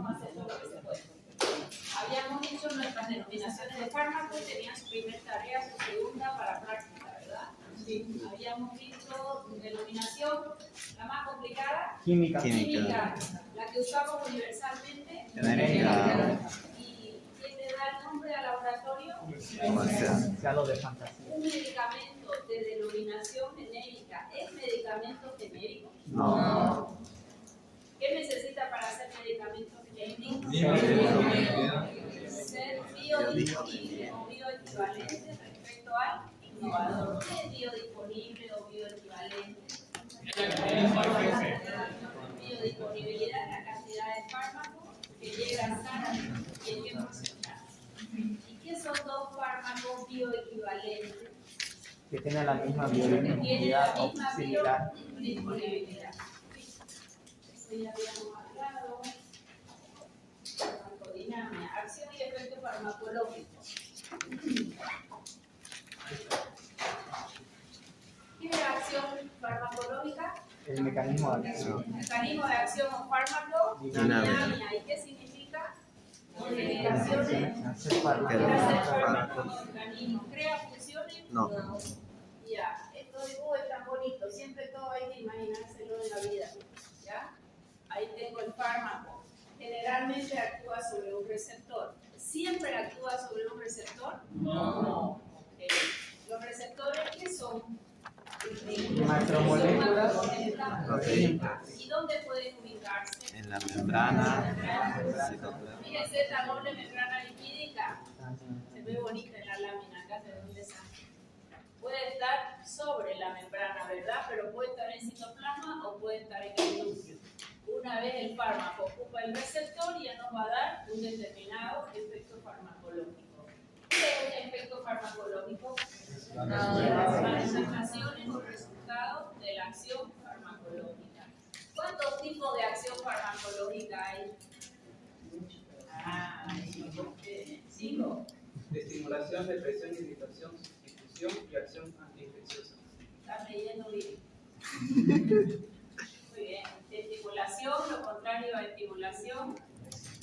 vamos a hacer todo lo que se puede. Habíamos dicho nuestras denominaciones de fármacos, tenían su primera tarea, su segunda para práctica, ¿verdad? Sí. Habíamos visto denominación, la más complicada, Química. La que usamos universalmente, Genérica. ¿Y quién le da el nombre al laboratorio? Comercial de fantasía. Un medicamento de denominación genérica, ¿es medicamento genérico? No. ¿Qué necesita para hacer medicamento genérico? Ser biodisponible o bioequivalente respecto al innovador. ¿Qué es biodisponible o bioequivalente? Biodisponibilidad es la cantidad de fármacos que llegan a sana y en qué porcentaje. ¿Y qué son dos fármacos bioequivalentes? Que tienen la misma biodisponibilidad o similar. Biodisponibilidad. Eso ya habíamos hablado. Farmacodinámica, acción y efecto farmacológico. ¿Qué es la acción farmacológica? El mecanismo de acción. Mecanismo de acción o fármaco. Dinámica. ¿Y qué significa? Modificaciones. Hacer fármaco. ¿Crea funciones? No. Ya, estos dibujos están bonitos, siempre todo hay que imaginárselo de la vida. ¿Ya? Ahí tengo el fármaco. Generalmente actúa sobre un receptor. ¿Siempre actúa sobre un receptor? No. ¿Los receptores qué son? Macromoléculas. ¿Y dónde pueden ubicarse? En la membrana. Fíjense esta doble membrana lipídica. Se ve bonita en la lámina acá, de dónde sale. Puede estar sobre la membrana, ¿verdad? Pero puede estar en citoplasma o puede estar en el núcleo. Una vez el fármaco ocupa el receptor, ya nos va a dar un determinado efecto farmacológico. ¿Qué es un efecto farmacológico? Las manifestaciones o resultados de la acción farmacológica. ¿Cuántos tipos de acción farmacológica hay? Cinco. De estimulación, depresión, irritación, sustitución y acción antiinfecciosa. ¿Estás leyendo bien? Muy bien. Estimulación, lo contrario a estimulación.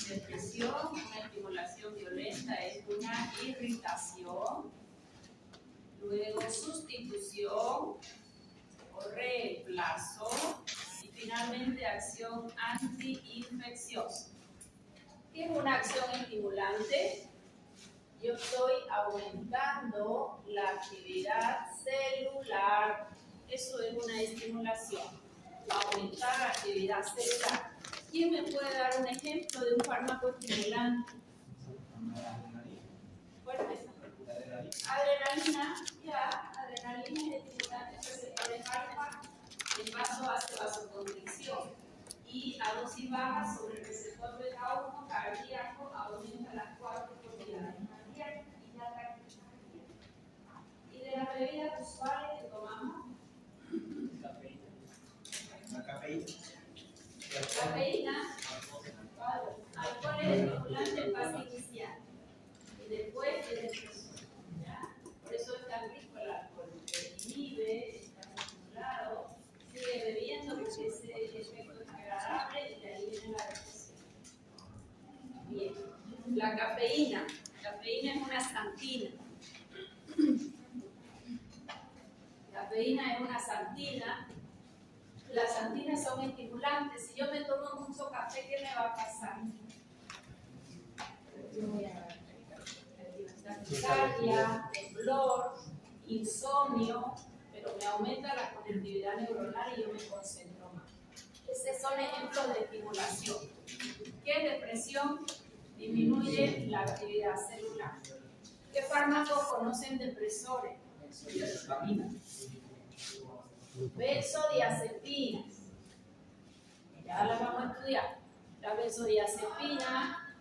Depresión, una estimulación violenta es una irritación. Luego sustitución o reemplazo. Y finalmente acción antiinfecciosa. ¿Qué es una acción estimulante? Yo estoy aumentando la actividad celular. Eso es una estimulación. Aumentar la actividad celular. ¿Quién me puede dar un ejemplo de un fármaco estimulante? Fuerte. Adrenalina, ya, adrenalina es estimulante, receptores alfa, el vaso hace vasoconstricción y a dosis baja sobre el receptor beta 1 cardíaco aumenta las 4 propiedades cardíacas y la taquicardia. ¿Y de las bebidas usuales que tomamos? La cafeína. Cafeína, alcohol es estimulante en fase inicial y después es depresor. Por eso es tan rico el alcohol, porque inhibe, está estimulado, sigue bebiendo porque ese efecto es agradable y de ahí viene la depresión. Bien, la cafeína. La cafeína es una xantina. La cafeína es una xantina. Las xantinas son estimulantes. Si yo me tomo mucho café, ¿qué me va a pasar? Taquicardia, temblor, insomnio, pero me aumenta la conectividad neuronal y yo me concentro más. Esos son ejemplos de estimulación. ¿Qué es depresión? Disminuye la actividad celular. ¿Qué fármacos conocen depresores? Benzodiazepinas. Ya las vamos a estudiar. La benzodiazepina,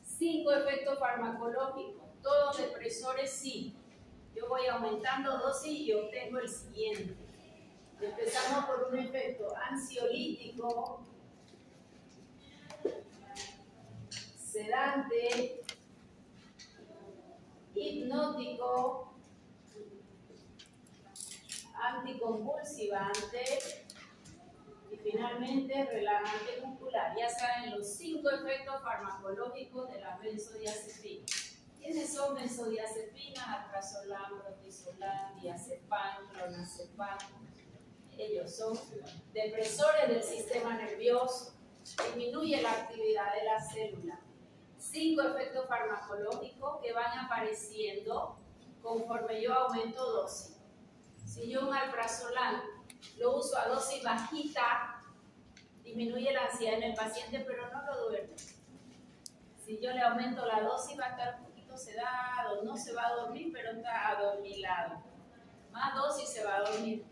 5 efectos farmacológicos. Todos depresores sí. Yo voy aumentando dosis y obtengo el siguiente. Empezamos por un efecto ansiolítico, sedante, hipnótico, anticonvulsivante y finalmente, relajante muscular. Ya saben los 5 efectos farmacológicos de la benzodiazepina. ¿Quiénes son benzodiazepinas? Alprazolam, propizolam, diazepam, clonazepam. Ellos son depresores del sistema nervioso, disminuye la actividad de la célula. 5 efectos farmacológicos que van apareciendo conforme yo aumento dosis. Si yo un alprazolam lo uso a dosis bajita, disminuye la ansiedad en el paciente, pero no lo duerme. Si yo le aumento la dosis, va a estar un poquito sedado, no se va a dormir, pero está adormilado. Más dosis se va a dormir.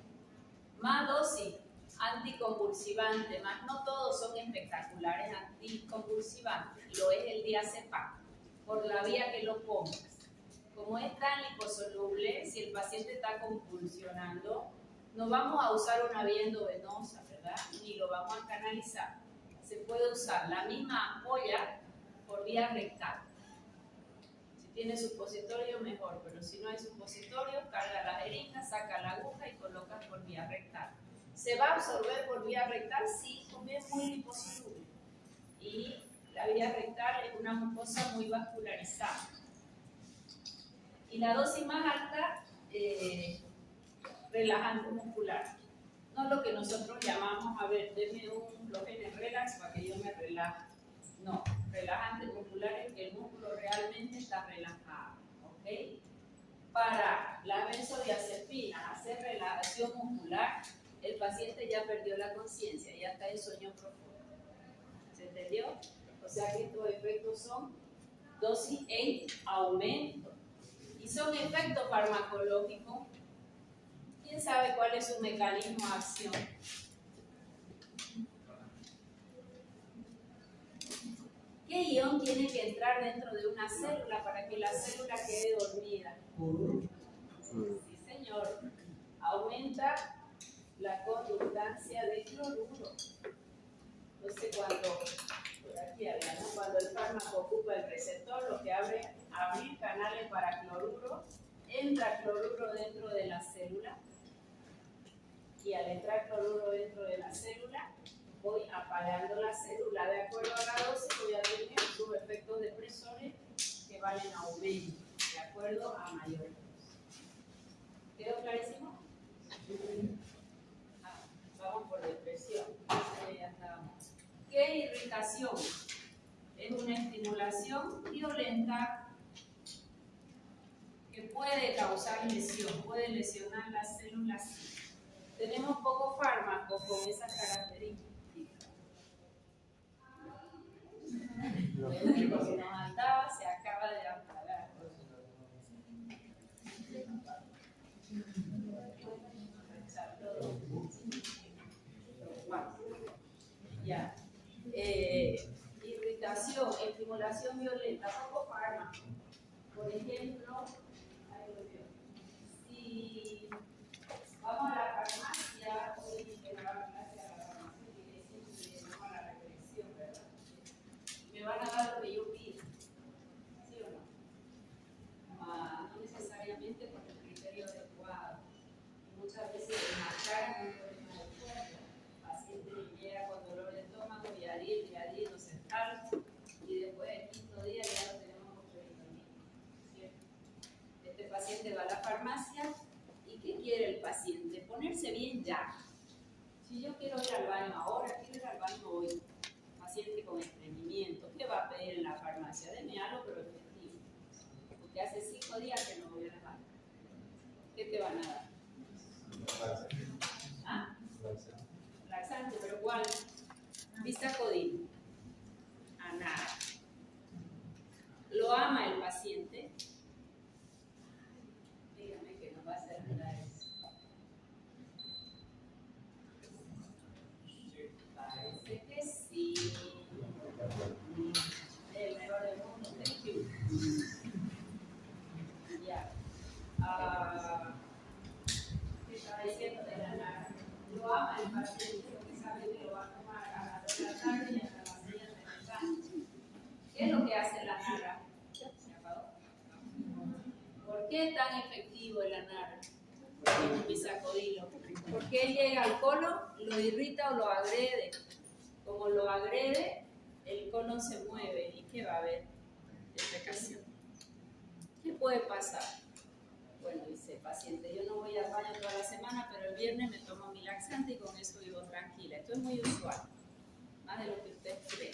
Más dosis anticonvulsivante, más no todos son espectaculares anticonvulsivantes, lo es el diazepam, por la vía que lo pongas. Como es tan liposoluble, si el paciente está convulsionando, no vamos a usar una vía endovenosa, ¿verdad? Ni lo vamos a canalizar. Se puede usar la misma ampolla por vía rectal. Si tiene supositorio, mejor, pero si no hay supositorio, carga la jeringa, saca la aguja y colocas por vía rectal. ¿Se va a absorber por vía rectal? Sí, porque es muy liposoluble. Y la vía rectal es una mucosa muy vascularizada. Y la dosis más alta, relajante muscular. No lo que nosotros llamamos, a ver, denme un Logene Relax para que yo me relaje. No, relajante muscular es que el músculo realmente está relajado. ¿Ok? Para la benzodiazepina, hacer relajación muscular, el paciente ya perdió la conciencia, ya está en sueño profundo. ¿Se entendió? O sea que estos efectos son dosis en aumento. Y son efectos farmacológicos. ¿Quién sabe cuál es su mecanismo de acción? ¿Qué ion tiene que entrar dentro de una célula para que la célula quede dormida? Sí, señor. Aumenta la conductancia de cloruro. Entonces, por aquí habla, ¿no? Cuando el fármaco ocupa el receptor, lo que abrir canales para cloruro, entra cloruro dentro de la célula. Y al entrar cloruro dentro de la célula, voy apagando la célula. De acuerdo a la dosis, voy a tener sus efectos depresores que van en aumento, de acuerdo a mayor dosis. ¿Quedó clarísimo? Vamos por depresión. Ya estábamos. ¿Qué irritación? Es una estimulación violenta que puede causar lesión, puede lesionar las células. Tenemos pocos fármacos con esas características. El único que nos andaba se acaba de apagar. Ya. Irritación, estimulación violenta, poco fármaco. Por ejemplo, si vamos a la farmacia, hoy me van a clase a la farmacia y siempre vamos a la regresión, ¿verdad? Me van a dar lo que yo pido, ¿sí o no? No necesariamente con el criterio adecuado. Muchas veces marcar un problema del cuerpo. El paciente llega con dolor de estómago, Viadil, no se tal, y después el quinto día ya lo tenemos con peritonito, ¿cierto? Este paciente va a la farmacia. ¿Qué quiere el paciente? Ponerse bien ya. Si yo quiero ir al baño ahora, quiero ir al baño hoy. Paciente con estreñimiento, ¿qué va a pedir en la farmacia? Deme algo, pero efectivo. Porque hace 5 días que no voy al baño. ¿Qué te van a dar? ¿Ah? Laxante, pero ¿cuál? Vistacodil. A nada. ¿Lo ama el paciente? Dígame que no va a hacer nada de eso. Parece que sí. El mejor del mundo. Thank you. Ya. ¿Qué estaba diciendo de la nara? Lo ama el paciente porque sabe que lo va a tomar a las 2 de la tarde y hasta las 6 de la tarde. ¿Qué es lo que hace la nara? ¿Se apagó? ¿Por qué es tan efectivo el ANAR? El bisacodilo. Porque él llega al colon, lo irrita o lo agrede. Como lo agrede, el colon se mueve. ¿Y qué va a haber? Defecación. ¿Qué puede pasar? Bueno, dice paciente, yo no voy al baño toda la semana, pero el viernes me tomo mi laxante y con eso vivo tranquila. Esto es muy usual, más de lo que ustedes creen.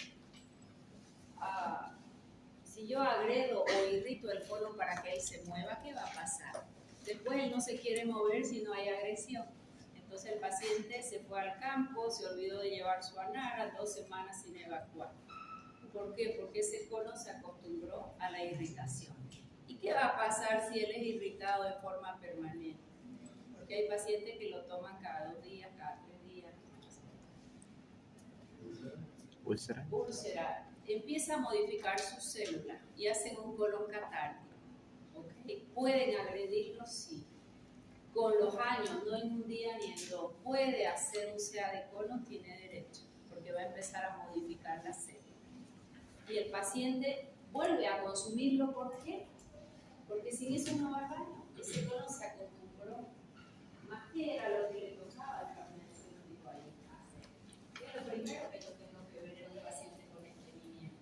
Si yo agredo o irrito el colon para que él se mueva, ¿qué va a pasar? Después él no se quiere mover si no hay agresión. Entonces el paciente se fue al campo, se olvidó de llevar su anara, 2 semanas sin evacuar. ¿Por qué? Porque ese colon se acostumbró a la irritación. ¿Y qué va a pasar si él es irritado de forma permanente? Porque hay pacientes que lo toman cada 2 días, cada 3 días. Úlcera. Úlcera. Empieza a modificar sus células y hacen un colon catártico. ¿Okay? ¿Pueden agredirlo? Sí. Con los años, no en un día ni en 2. Puede hacer un CA de colon, tiene derecho, porque va a empezar a modificar la célula. Y el paciente vuelve a consumirlo, ¿por qué? Porque sin eso no va al baño. Ese colon se acostumbró. Más que era lo que le tocaba al farmacéutico ahí hacer. Es lo primero que yo tengo que ver en un paciente con estreñimiento.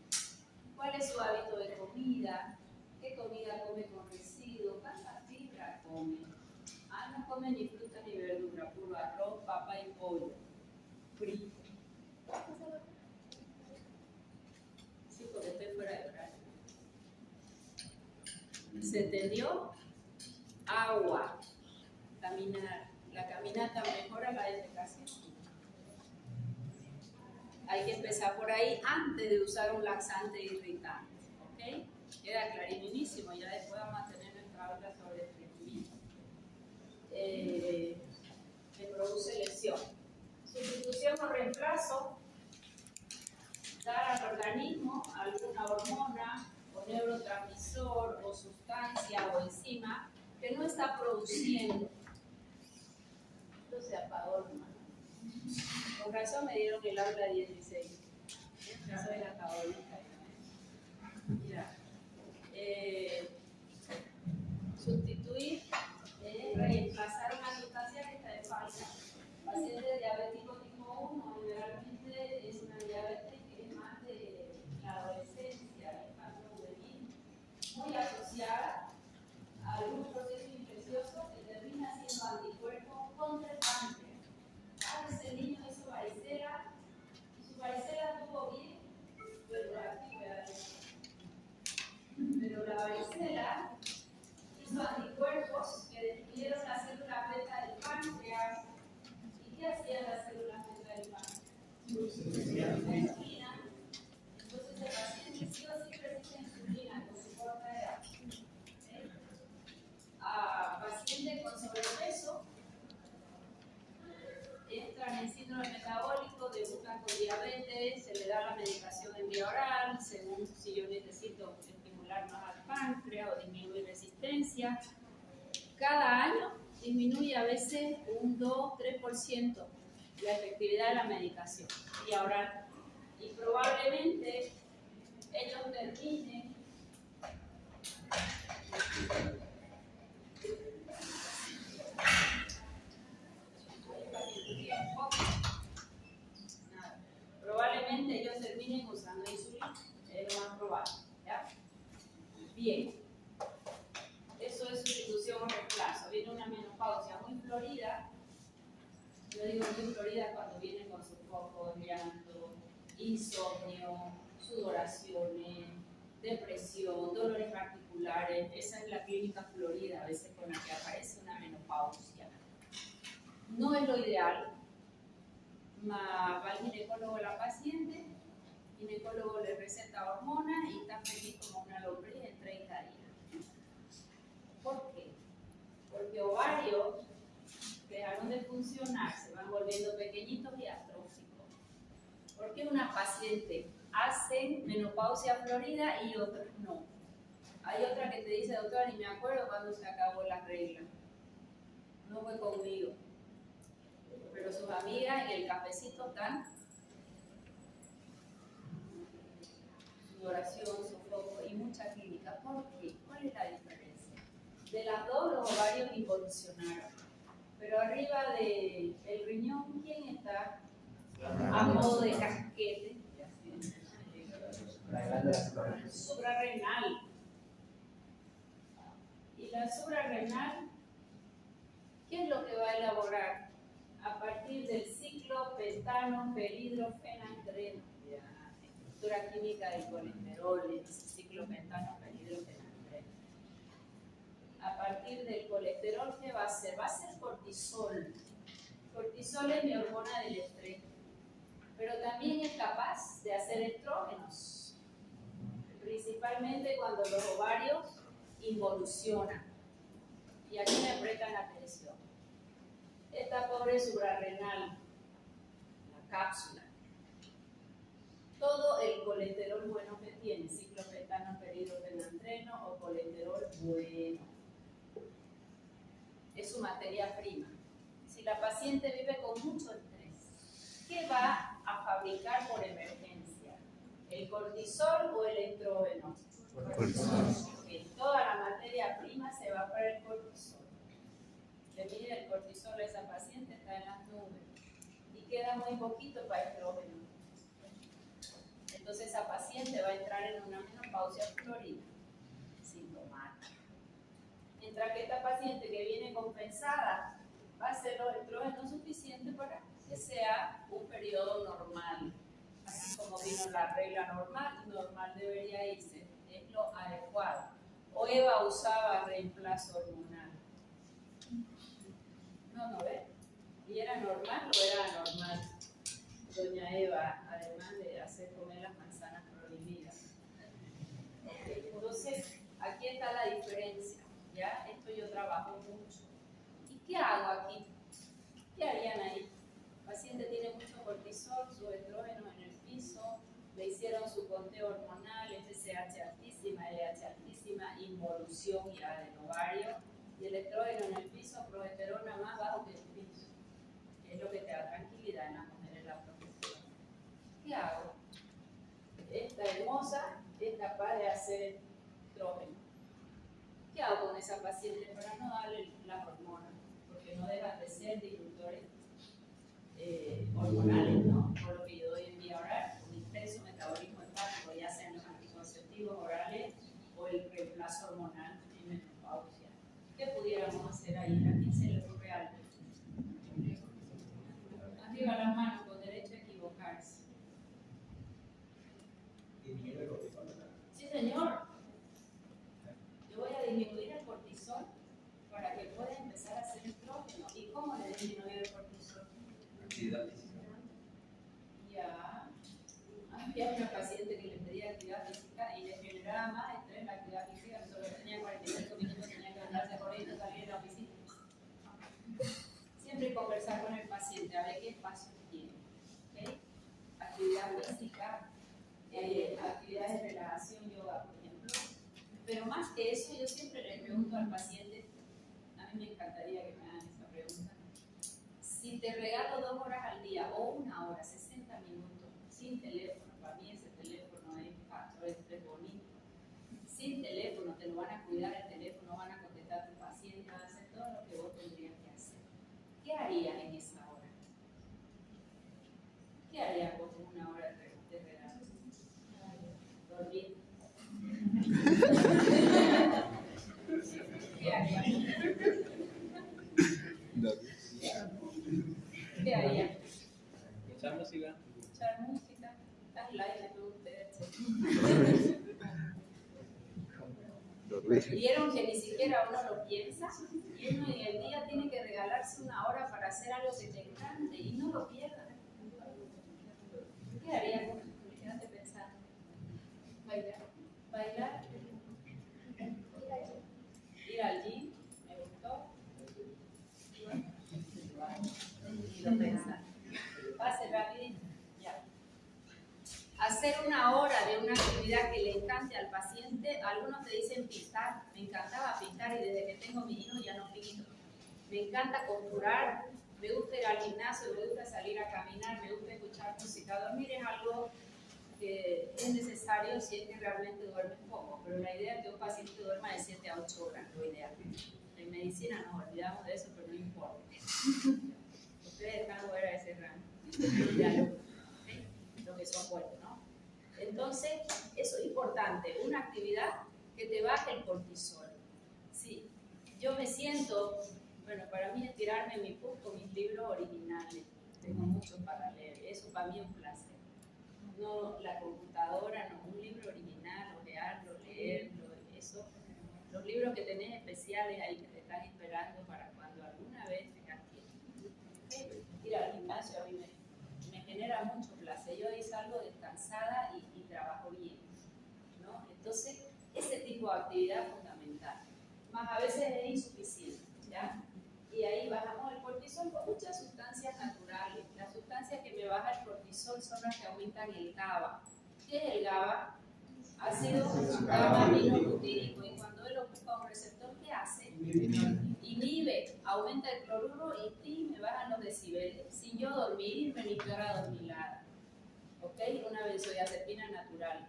¿Cuál es su hábito de comida? ¿Qué comida come con residuos? ¿Cuánta fibra come? No come ni fruta ni verdura, puro arroz, papa y pollo frito. Sí, porque estoy fuera de horario. ¿Se entendió? Agua. Caminar. La caminata mejora la defecación. Hay que empezar por ahí antes de usar un laxante irritante. ¿Ok? Queda clarísimo. Ya después vamos a tener nuestra otra sobre estreñimiento. Que produce lesión. Sustitución o reemplazo, dar al organismo alguna hormona o neurotransmisor o sustancia o enzima que no está produciendo. Esto se apagó, hermano. Con razón me dieron el aula 16. Yo soy la cabalista. Mira, sustituir, reemplazar una sustancia que está de falta. Paciente diabético tipo 1 generalmente es una diabetes que es más de la adolescencia, infancia juvenil, muy asociada a algún proceso infeccioso que termina siendo anticuerpos contra el páncreas. Ese niño hizo varicela, y su varicela estuvo bien, pero aquí voy a ver. Pero la varicela hizo anticuerpos que destruyeron la célula beta del páncreas. ¿Y qué hacían las células beta del páncreas? Insulina. Entonces el paciente sí o sí precisa insulina con su corta edad. A pacientes con sobrepeso entran en síndrome metabólico, debutan con diabetes, se le da la medicación en vía oral, según si yo necesito estimular más al páncreas o disminuir resistencia. Cada año disminuye a veces un 2-3% la efectividad de la medicación vía oral. Y probablemente ellos terminen probablemente ellos terminen usando insulina, es lo más probable, ¿ya? Bien, eso es sustitución o reemplazo. Viene una menopausia muy florida, yo digo muy florida cuando viene con sofocos, llanto, insomnio, sudoraciones, depresión, dolores articulares. Esa es la clínica florida, a veces con la que aparece una menopausia. No es lo ideal. Va al ginecólogo la paciente, el ginecólogo le receta hormonas y está feliz como una lombriz en 30 días. ¿Por qué? Porque ovarios dejaron de funcionar, se van volviendo pequeñitos y atróficos. ¿Por qué unas pacientes hacen menopausia florida y otras no? Hay otra que te dice, doctora, ni me acuerdo cuándo se acabó la regla. No fue conmigo. Pero sus amigas en el cafecito están sudoración, sofoco y mucha clínica. ¿Por qué? ¿Cuál es la diferencia? De las dos los ovarios involucionaron, pero arriba del riñón, ¿quién está a modo de casquete? Suprarrenal. Y la suprarrenal, ¿qué es lo que va a elaborar? A partir del ciclopentano pelhidrofenandreno, estructura química del colesterol, el ciclopentano pelhidrofenandreno. A partir del colesterol, ¿qué va a hacer? Va a ser cortisol. Cortisol es mi hormona del estrés, pero también es capaz de hacer estrógenos, principalmente cuando los ovarios involucionan. Y aquí me prestan atención. Esta pobre suprarrenal, la cápsula, todo el colesterol bueno que tiene, ciclopentano pelhidrofenandreno o colesterol bueno, es su materia prima. Si la paciente vive con mucho estrés, ¿qué va a fabricar por emergencia? ¿El cortisol o el estrógeno? Porque toda la materia prima se va para el cortisol. Le mide el cortisol a esa paciente, está en las nubes y queda muy poquito para estrógeno. Entonces esa paciente va a entrar en una menopausia florida, sintomática. Mientras que esta paciente que viene compensada va a hacer los estrógenos suficientes para que sea un periodo normal. Así como vino la regla normal, normal debería irse, es lo adecuado. O Eva usaba reemplazo hormonal. No ve. ¿Y era normal o era anormal? Doña Eva, además de hacer comer las manzanas prohibidas. Okay. Entonces, aquí está la diferencia. ¿Ya? Esto yo trabajo mucho. ¿Y qué hago aquí? ¿Qué harían ahí? El paciente tiene mucho cortisol, su estrógeno en el piso, le hicieron su conteo hormonal, FSH altísima, LH altísima, involución ya del ovario, y el estrógeno en el piso, progesterona más bajo que el piso, que es lo que te da tranquilidad en las mujeres la progestiona. ¿Qué hago? Esta hermosa es capaz de hacer estrógeno. ¿Qué hago con esa paciente para no darle las hormonas? Porque no dejan de ser disruptores hormonales, ¿no? Por lo que yo doy en vía oral, un intenso metabolismo hepático, ya sean los anticonceptivos orales o el reemplazo hormonal en menopausia. ¿Qué pudiéramos hacer ahí? ¿A quién se le ocurre algo? Arriba las manos, con derecho a equivocarse. Sí, señor. Yo voy a disminuir el cortisol para que pueda empezar a hacer estrógeno. ¿Y cómo le disminuye el cortisol? Actividad física. Ya. Había una paciente que le pedía actividad física y le generaba más estrés la actividad física, que solo tenía 45 minutos, tenía que andarse corriendo, salir de la oficina. Siempre conversar con el paciente, a ver qué espacio tiene. ¿Okay? Actividad física, actividades de relajación, yoga, por ejemplo. Pero más que eso, yo siempre le pregunto al paciente, a mí me encantaría que me hagan esta pregunta, si te regalo 2 horas al día o 1 hora, 60 minutos, sin teléfono, para mí ese teléfono es factor estrés bonito, sin teléfono, te lo van a cuidar el teléfono, van a contestar a tu paciente, van a hacer todo lo que vos tendrías que hacer. ¿Qué harías en esa hora? ¿Qué harías vos en 1 hora de regalo? Dormir. ¿Qué harías? ¿Qué harías? Escuchar música. Escuchar música. Las lives de ustedes. Vieron que ni siquiera uno lo piensa y uno en el día tiene que regalarse 1 hora para hacer algo que te encante y no lo pierdas. ¿Qué harías vos? Quédate pensando. Bailar. Bailar. Ir al gym. Me gustó. Y lo pensar. Pase rapidito. Ya. Hacer 1 hora de una actividad que le encante al paciente. Algunos te dicen pintar. Me encantaba pintar y desde que tengo mi hijo ya no pinto. Me encanta costurar. Me gusta ir al gimnasio, me gusta salir a caminar, me gusta escuchar música. Dormir es algo que es necesario si es que realmente duermes poco, pero la idea es que un paciente duerma de 7 a 8 horas, lo ideal. En medicina nos olvidamos de eso, pero no importa. Ustedes están fuera de ese rango. Ya lo que son fuertes, ¿no? Entonces, eso es importante, una actividad que te baje el cortisol. Sí, yo me siento, bueno, para mí es tirarme en mi puff con mis libros originales. Tengo muchos para leer, eso para mí es un placer. No la computadora, no, un libro original, ojearlo, leerlo, eso. Los libros que tenés especiales ahí que te están esperando para cuando alguna vez tengas tiempo. Ir al gimnasio a mí me genera mucho placer. Yo ahí salgo descansada y trabajo bien, ¿no? Entonces, ese tipo de actividad es fundamental. Más a veces es insuficiente, ¿ya? Y ahí bajamos el cortisol con muchas sustancias naturales. Las sustancias que me bajan el cortisol son las que aumentan el GABA. ¿Qué es el GABA? Ácido GABA-aminobutírico. Y cuando él ocupa un receptor, ¿qué hace? Inhibe, aumenta el cloruro y me bajan los decibeles. Sin yo dormir, me limpiar adormilada. ¿Ok? Una benzodiazepina natural.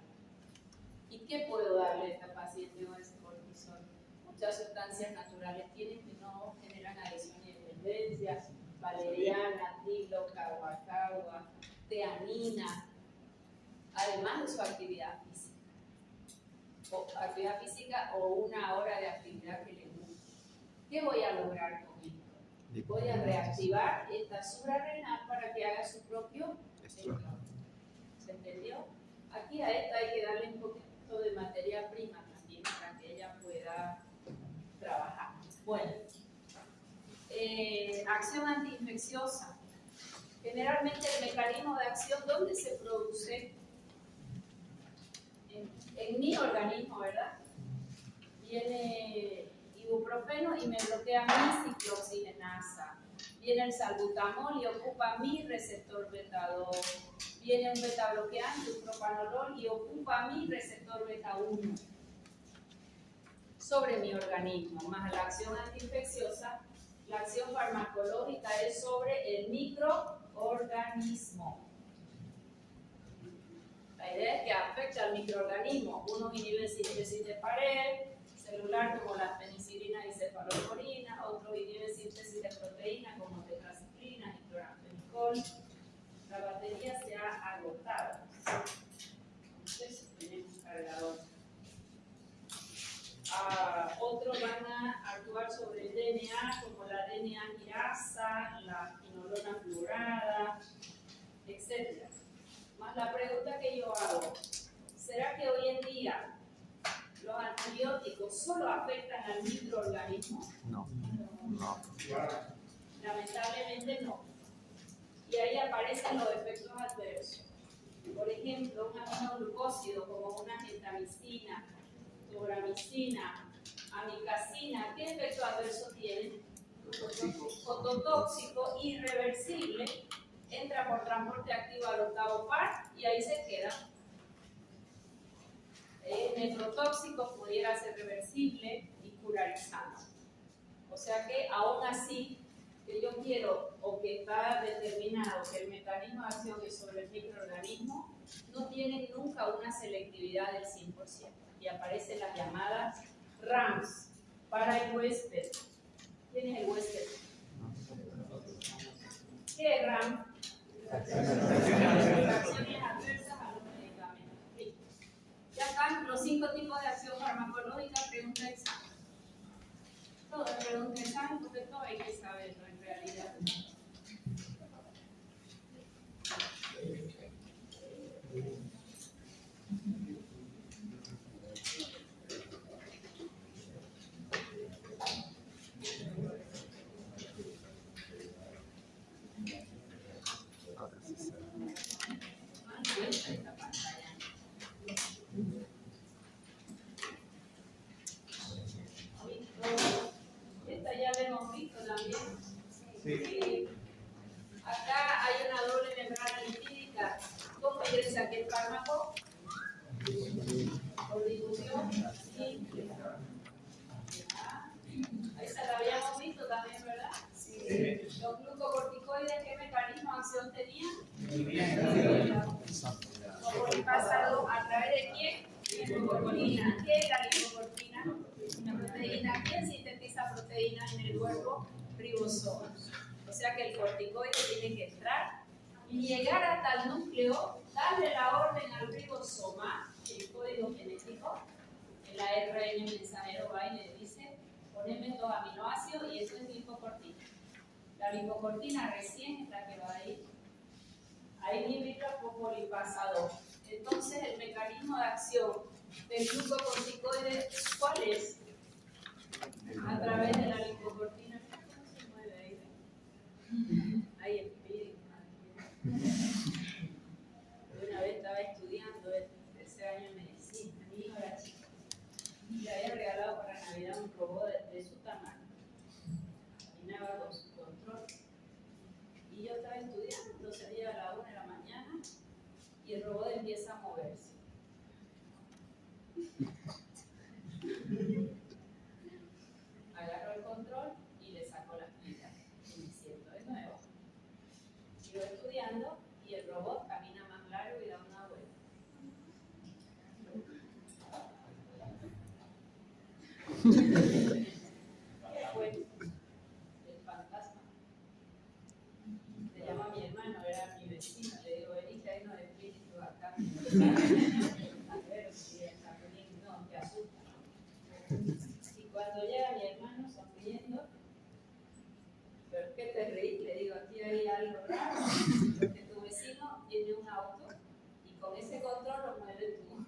¿Y qué puedo darle a esta paciente con ese cortisol? Muchas sustancias naturales tienen que no generan adhesión y dependencia, valeriana, tilo, caguacagua, teanina, además de su actividad física. O actividad física o una hora de actividad que le guste. ¿Qué voy a lograr con esto? Voy a reactivar esta suprarrenal para que haga su propio estrógeno. ¿Se entendió? Aquí a esta hay que darle un poquito de materia prima también para que ella pueda trabajar. Bueno, acción antiinfecciosa. Generalmente el mecanismo de acción, ¿dónde se produce? En mi organismo, ¿verdad? Viene ibuprofeno y me bloquea mi ciclooxigenasa. Viene el salbutamol y ocupa mi receptor beta 2. Viene un beta bloqueante, un propanolol y ocupa mi receptor beta 1 sobre mi organismo. Más la acción antiinfecciosa, la acción farmacológica es sobre el microorganismo. La idea es que afecta al microorganismo. Unos inhiben síntesis de pared celular como la penicilina y cefalosporina, otros inhiben síntesis de proteína como tetraciclina y cloramfenicol. La batería se ha agotado. Entonces tenemos cargador. Otros van a actuar sobre el DNA como la DNA mirasa, la quinolona fluorada, etc. Más la pregunta que yo hago, ¿será que hoy en día los antibióticos solo afectan al microorganismo? No. Lamentablemente no. Y ahí aparecen los efectos adversos. Por ejemplo, un aminoglucósido como una gentamicina, tobramicina, amicacina, ¿qué efecto adverso tiene? Fototóxico, irreversible, entra por transporte activo al octavo par y ahí se queda. Nefrotóxico, pudiera ser reversible y curarizante. O sea que aún así, que yo quiero o que está determinado que el mecanismo de acción es sobre el microorganismo, no tienen nunca una selectividad del 100%. Y aparecen las llamadas RAMs para el huésped. ¿Quién es el huésped? ¿Qué es RAM? Reacciones adversas a los medicamentos. Ya están los 5 tipos de acción farmacológica, pregunta examen. Todo es pregunta examen porque todo hay que saberlo en realidad. Esta ya la hemos visto también. Sí. Acá hay una doble membrana lipídica. ¿Cómo ingresa aquí el fármaco? Por difusión simple. Esa la habíamos visto también, ¿verdad? Sí. Los glucocorticoides, ¿qué mecanismo de acción tenían? Como pasado a través de quién? Lipocortina. ¿Qué es la lipocortina? Una proteína. ¿Quién sintetiza proteínas en el cuerpo? Ribosomas. sea que el corticoide tiene que entrar y llegar hasta el núcleo, darle la orden al ribosoma, el código genético, el ARN mensajero va y le dice, poneme estos aminoácidos y eso es lipocortina. La lipocortina recién es la que va a ir a inhibir la fosfolipasa 2. Entonces, el mecanismo de acción del glucocorticoide, ¿cuál es? A través de la lipocortina. ¿Cómo se mueve ahí? Ahí espíritu. Una vez estaba estudiando el tercer año de medicina, mi hijo era chico, y le había regalado para Navidad un robot de su tamaño. Caminaba con su control. Y yo estaba estudiando, entonces llega a la 1 de la mañana y el robot empieza a moverse. Agarro el control y le saco las pilas y me siento de nuevo. Sigo estudiando y el robot camina más largo y da una vuelta. ¿Qué fue? El fantasma. Le llamo a mi hermano, era mi vecino, le digo, Erika, hay unos espíritus acá. A ver si está bien, no, te asusta. Y cuando llega mi hermano sonriendo, ¿pero qué te reís? Le digo, aquí hay algo raro, porque tu vecino tiene un auto y con ese control lo mueve tu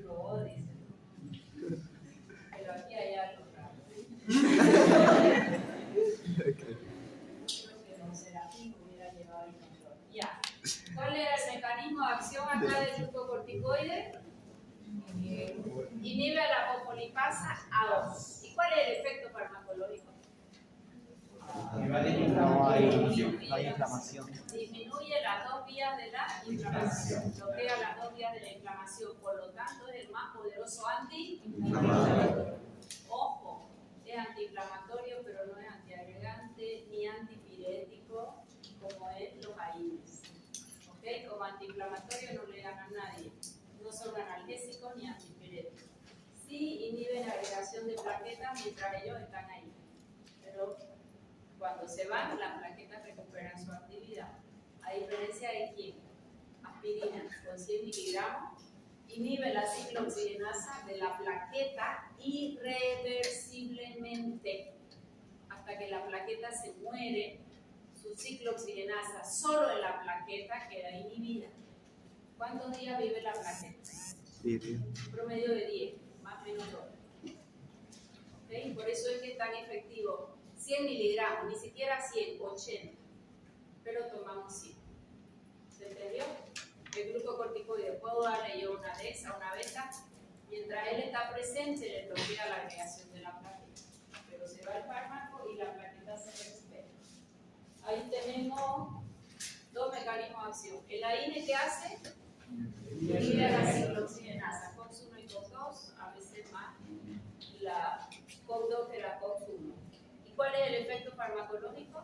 robot, dice. Pero aquí hay algo raro. Creo que don Serafín hubiera llevado el control. Ya. ¿Cuál era el mecanismo de acción acá del glucocorticoide? Inhibe la fosfolipasa A2. ¿Y cuál es el efecto farmacológico? No hay inflamación. Disminuye las dos vías de la inflamación, bloquea las dos vías de la inflamación, por lo tanto es el más poderoso antiinflamatorio. Ojo, es antiinflamatorio, pero no es antiagregante ni antipirético como es los AINES. ¿Okay? Como antiinflamatorio no le gana a nadie, no son analgésicos ni antipiréticos. Sí inhiben la agregación de plaquetas mientras ellos están ahí, pero cuando se van, las plaquetas recuperan su actividad. A diferencia de quién, aspirina con 100 miligramos inhibe la ciclooxigenasa de la plaqueta irreversiblemente. Hasta que la plaqueta se muere, su ciclooxigenasa solo en la plaqueta queda inhibida. ¿Cuántos días vive la plaqueta? Promedio de 10, más o menos 2. ¿Okay? Por eso es que es tan efectivo. 100 miligramos, ni siquiera 100, 80, pero tomamos 100. ¿Se entendió? El glucocorticoide, puedo darle yo una DEXA, una beta, mientras él está presente le bloquea la agregación de la plaqueta, pero se va el fármaco y la plaqueta se recupera. Ahí tenemos dos mecanismos de acción. El AINE, ¿qué hace? Inhibe la ciclooxigenasa, COX-1 y COX-2, a veces más la COX-2 que la COX-1. ¿Cuál es el efecto farmacológico?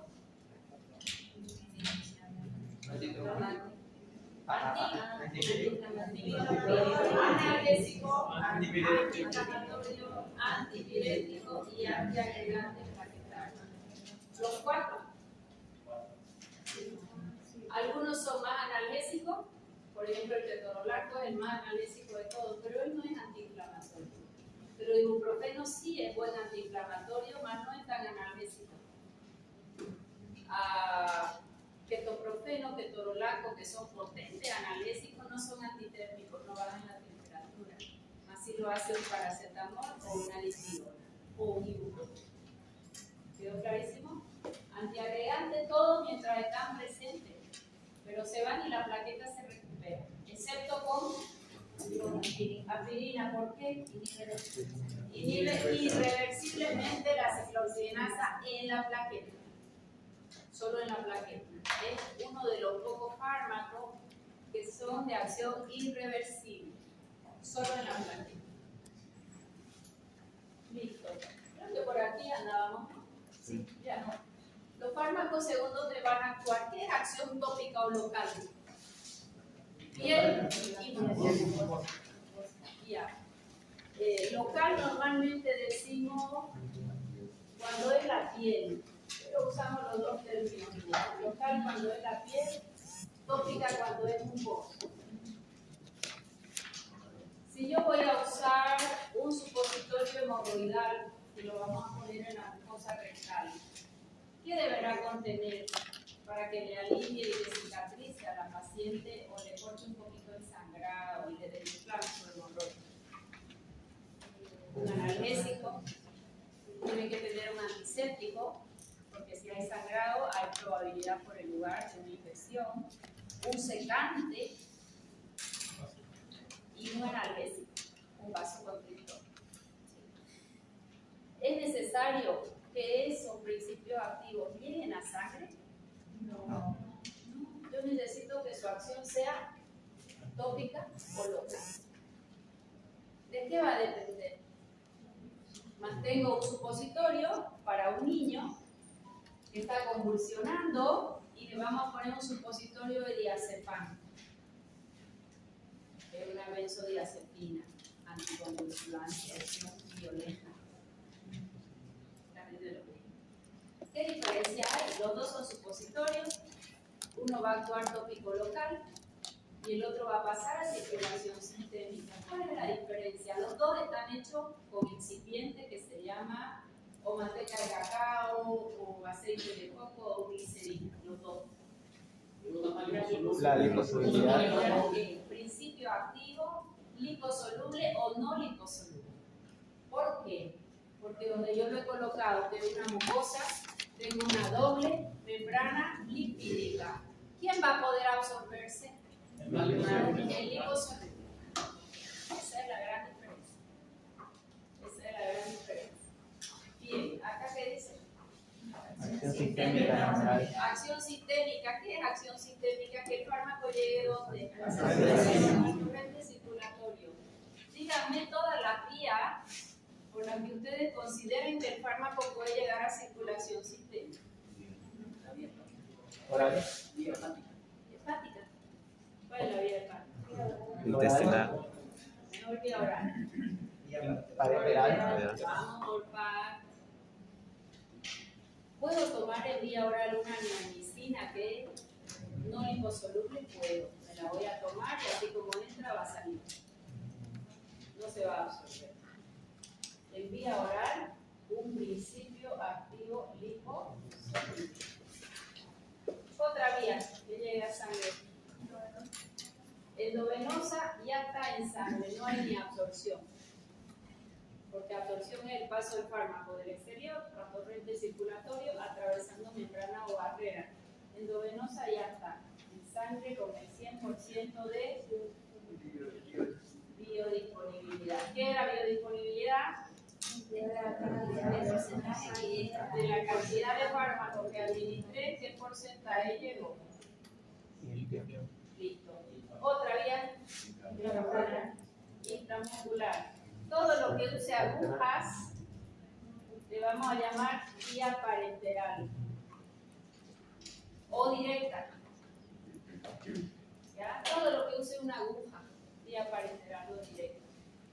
Analgésico, antiinflamatorio, antipirético y antiagregante plaquetario. Los cuatro. Algunos son más analgésicos, por ejemplo el ketorolaco es el más analgésico de todos, pero él no es antiinflamatorio. Pero el ibuprofeno sí es buen antiinflamatorio, más no es tan analgésico. Ketoprofeno, ketorolaco, que son potentes analgésicos, no son antitérmicos, no bajan la temperatura. Así lo hace un paracetamol o una dipirona o un ibuprofeno. ¿Quedó clarísimo? Antiagregante todo mientras están presentes, pero se van y la plaqueta se recupera, excepto con aspirina. ¿Por qué? Inhibe irreversiblemente la ciclooxigenasa en la plaqueta, solo en la plaqueta. Es uno de los pocos fármacos que son de acción irreversible, solo en la plaqueta. Listo. Creo que por aquí andábamos. Sí, ya no. Los fármacos según donde van a actuar, ¿qué es acción tópica o local? Piel y mucosa. Ya. Local normalmente decimos cuando es la piel, pero Nosotros usamos los dos términos, local cuando es la piel, tópica cuando es un pozo. Si yo voy a usar un supositorio hemorroidal, y lo vamos a poner en la mucosa rectal, ¿qué deberá contener para que le alivie y le cicatrice a la paciente o le corte un poquito el sangrado y le desinflame su hemorroide? Un analgésico, tiene que tener un antiséptico, porque si hay sangrado hay probabilidad por el lugar de una infección, un secante y un analgésico, un vasoconstrictor. ¿Es necesario que esos principios activos lleguen a sangre? No. Yo necesito que su acción sea tópica o local. ¿De qué va a depender? Mantengo un supositorio para un niño que está convulsionando y le vamos a poner un supositorio de diazepam, que es una benzodiazepina anticonvulsivante, acción violenta. ¿Qué diferencia hay? Los dos son supositorios, uno va a actuar tópico local y el otro va a pasar a circulación sistémica. ¿Cuál es la diferencia? Los dos están hechos con excipiente que se llama o manteca de cacao o aceite de coco o glicerina, los dos. La liposolubilidad. Principio activo, liposoluble o no liposoluble. ¿Por qué? Porque donde yo lo he colocado, que es una mucosa, tengo una doble membrana lipídica. ¿Quién va a poder absorberse? El liposoluble. Esa es la gran diferencia. Esa es la gran diferencia. Bien, acá qué dice. Acción sistémica. Acción sistémica. ¿Qué es acción sistémica? Que el fármaco llegue donde al torrente circulatorio. Díganme todas las vías por las que ustedes consideren que el fármaco puede llegar a circulación sistémica. Oral. Hepática. ¿Cuál es la vía hepática? Intestinal. Mejor vía oral. Parenteral. Vamos por par. ¿Puedo tomar en vía oral una neomicina que es no liposoluble? Puedo. Me la voy a tomar y así como entra va a salir. No se va a absorber. En vía oral, un principio activo liposoluble. Otra vía que llega a sangre. Endovenosa ya está en sangre, no hay ni absorción. Porque absorción es el paso del fármaco del exterior a torrente circulatorio atravesando membrana o barrera. Endovenosa ya está en sangre con el 100% de biodisponibilidad. ¿Qué era biodisponibilidad? De la cantidad de fármaco que administré, ¿qué porcentaje llegó? Listo. Otra vía intramuscular. Todo lo que use agujas le vamos a llamar vía parenteral o directa. ¿Ya? Todo lo que use una aguja, vía parenteral o directa.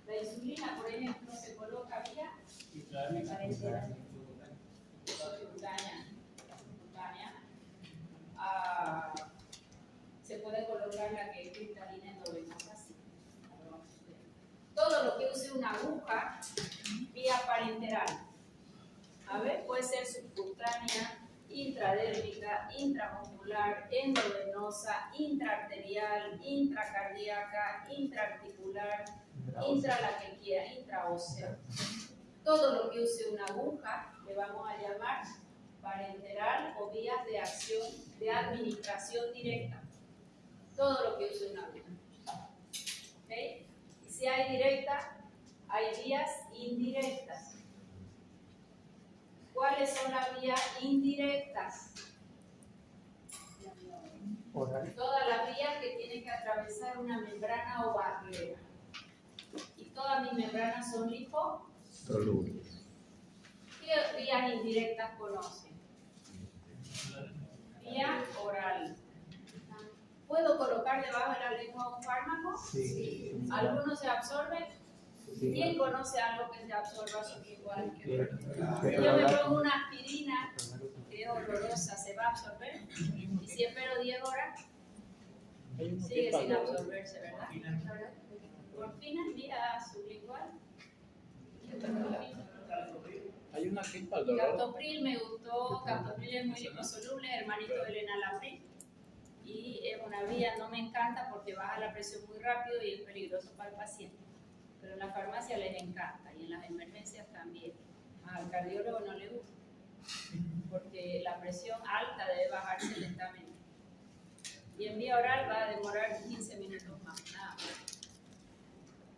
La insulina, por ejemplo, se coloca vía parenteral. Subcutánea. Se puede colocar la que es cristalina endovenosa. Todo lo que use una aguja, vía parenteral. A ver, puede ser subcutánea, intradérmica, intramuscular, endovenosa, intraarterial, intracardíaca, intraarticular, intra la que quiera, intraósea. Todo lo que use una aguja le vamos a llamar parenteral o vías de acción de administración directa. Todo lo que use una aguja. ¿Okay? Y si hay directa, hay vías indirectas. ¿Cuáles son las vías indirectas? Todas las vías que tienen que atravesar una membrana o barrera. Y todas mis membranas son liposolubles. ¿Qué vías indirectas conocen? Vía oral. ¿Puedo colocar debajo de la lengua un fármaco? Sí. ¿Algunos se absorben? ¿Quién conoce algo que se absorba sublingual? Si yo me Ketorolaco. pongo una aspirina que es olorosa, ¿se va a absorber? Y si espero 10 horas, sigue sin absorberse, ¿verdad? Morfina, mira, sublingual. Hay una aquí para el dolor. Captopril me gustó, captopril es muy liposoluble, hermanito del enalapril. Y es una vía, no me encanta porque baja la presión muy rápido y es peligroso para el paciente. Pero en la farmacia les encanta y en las emergencias también. Al cardiólogo no le gusta, porque la presión alta debe bajarse lentamente. Y en vía oral va a demorar 15 minutos más, nada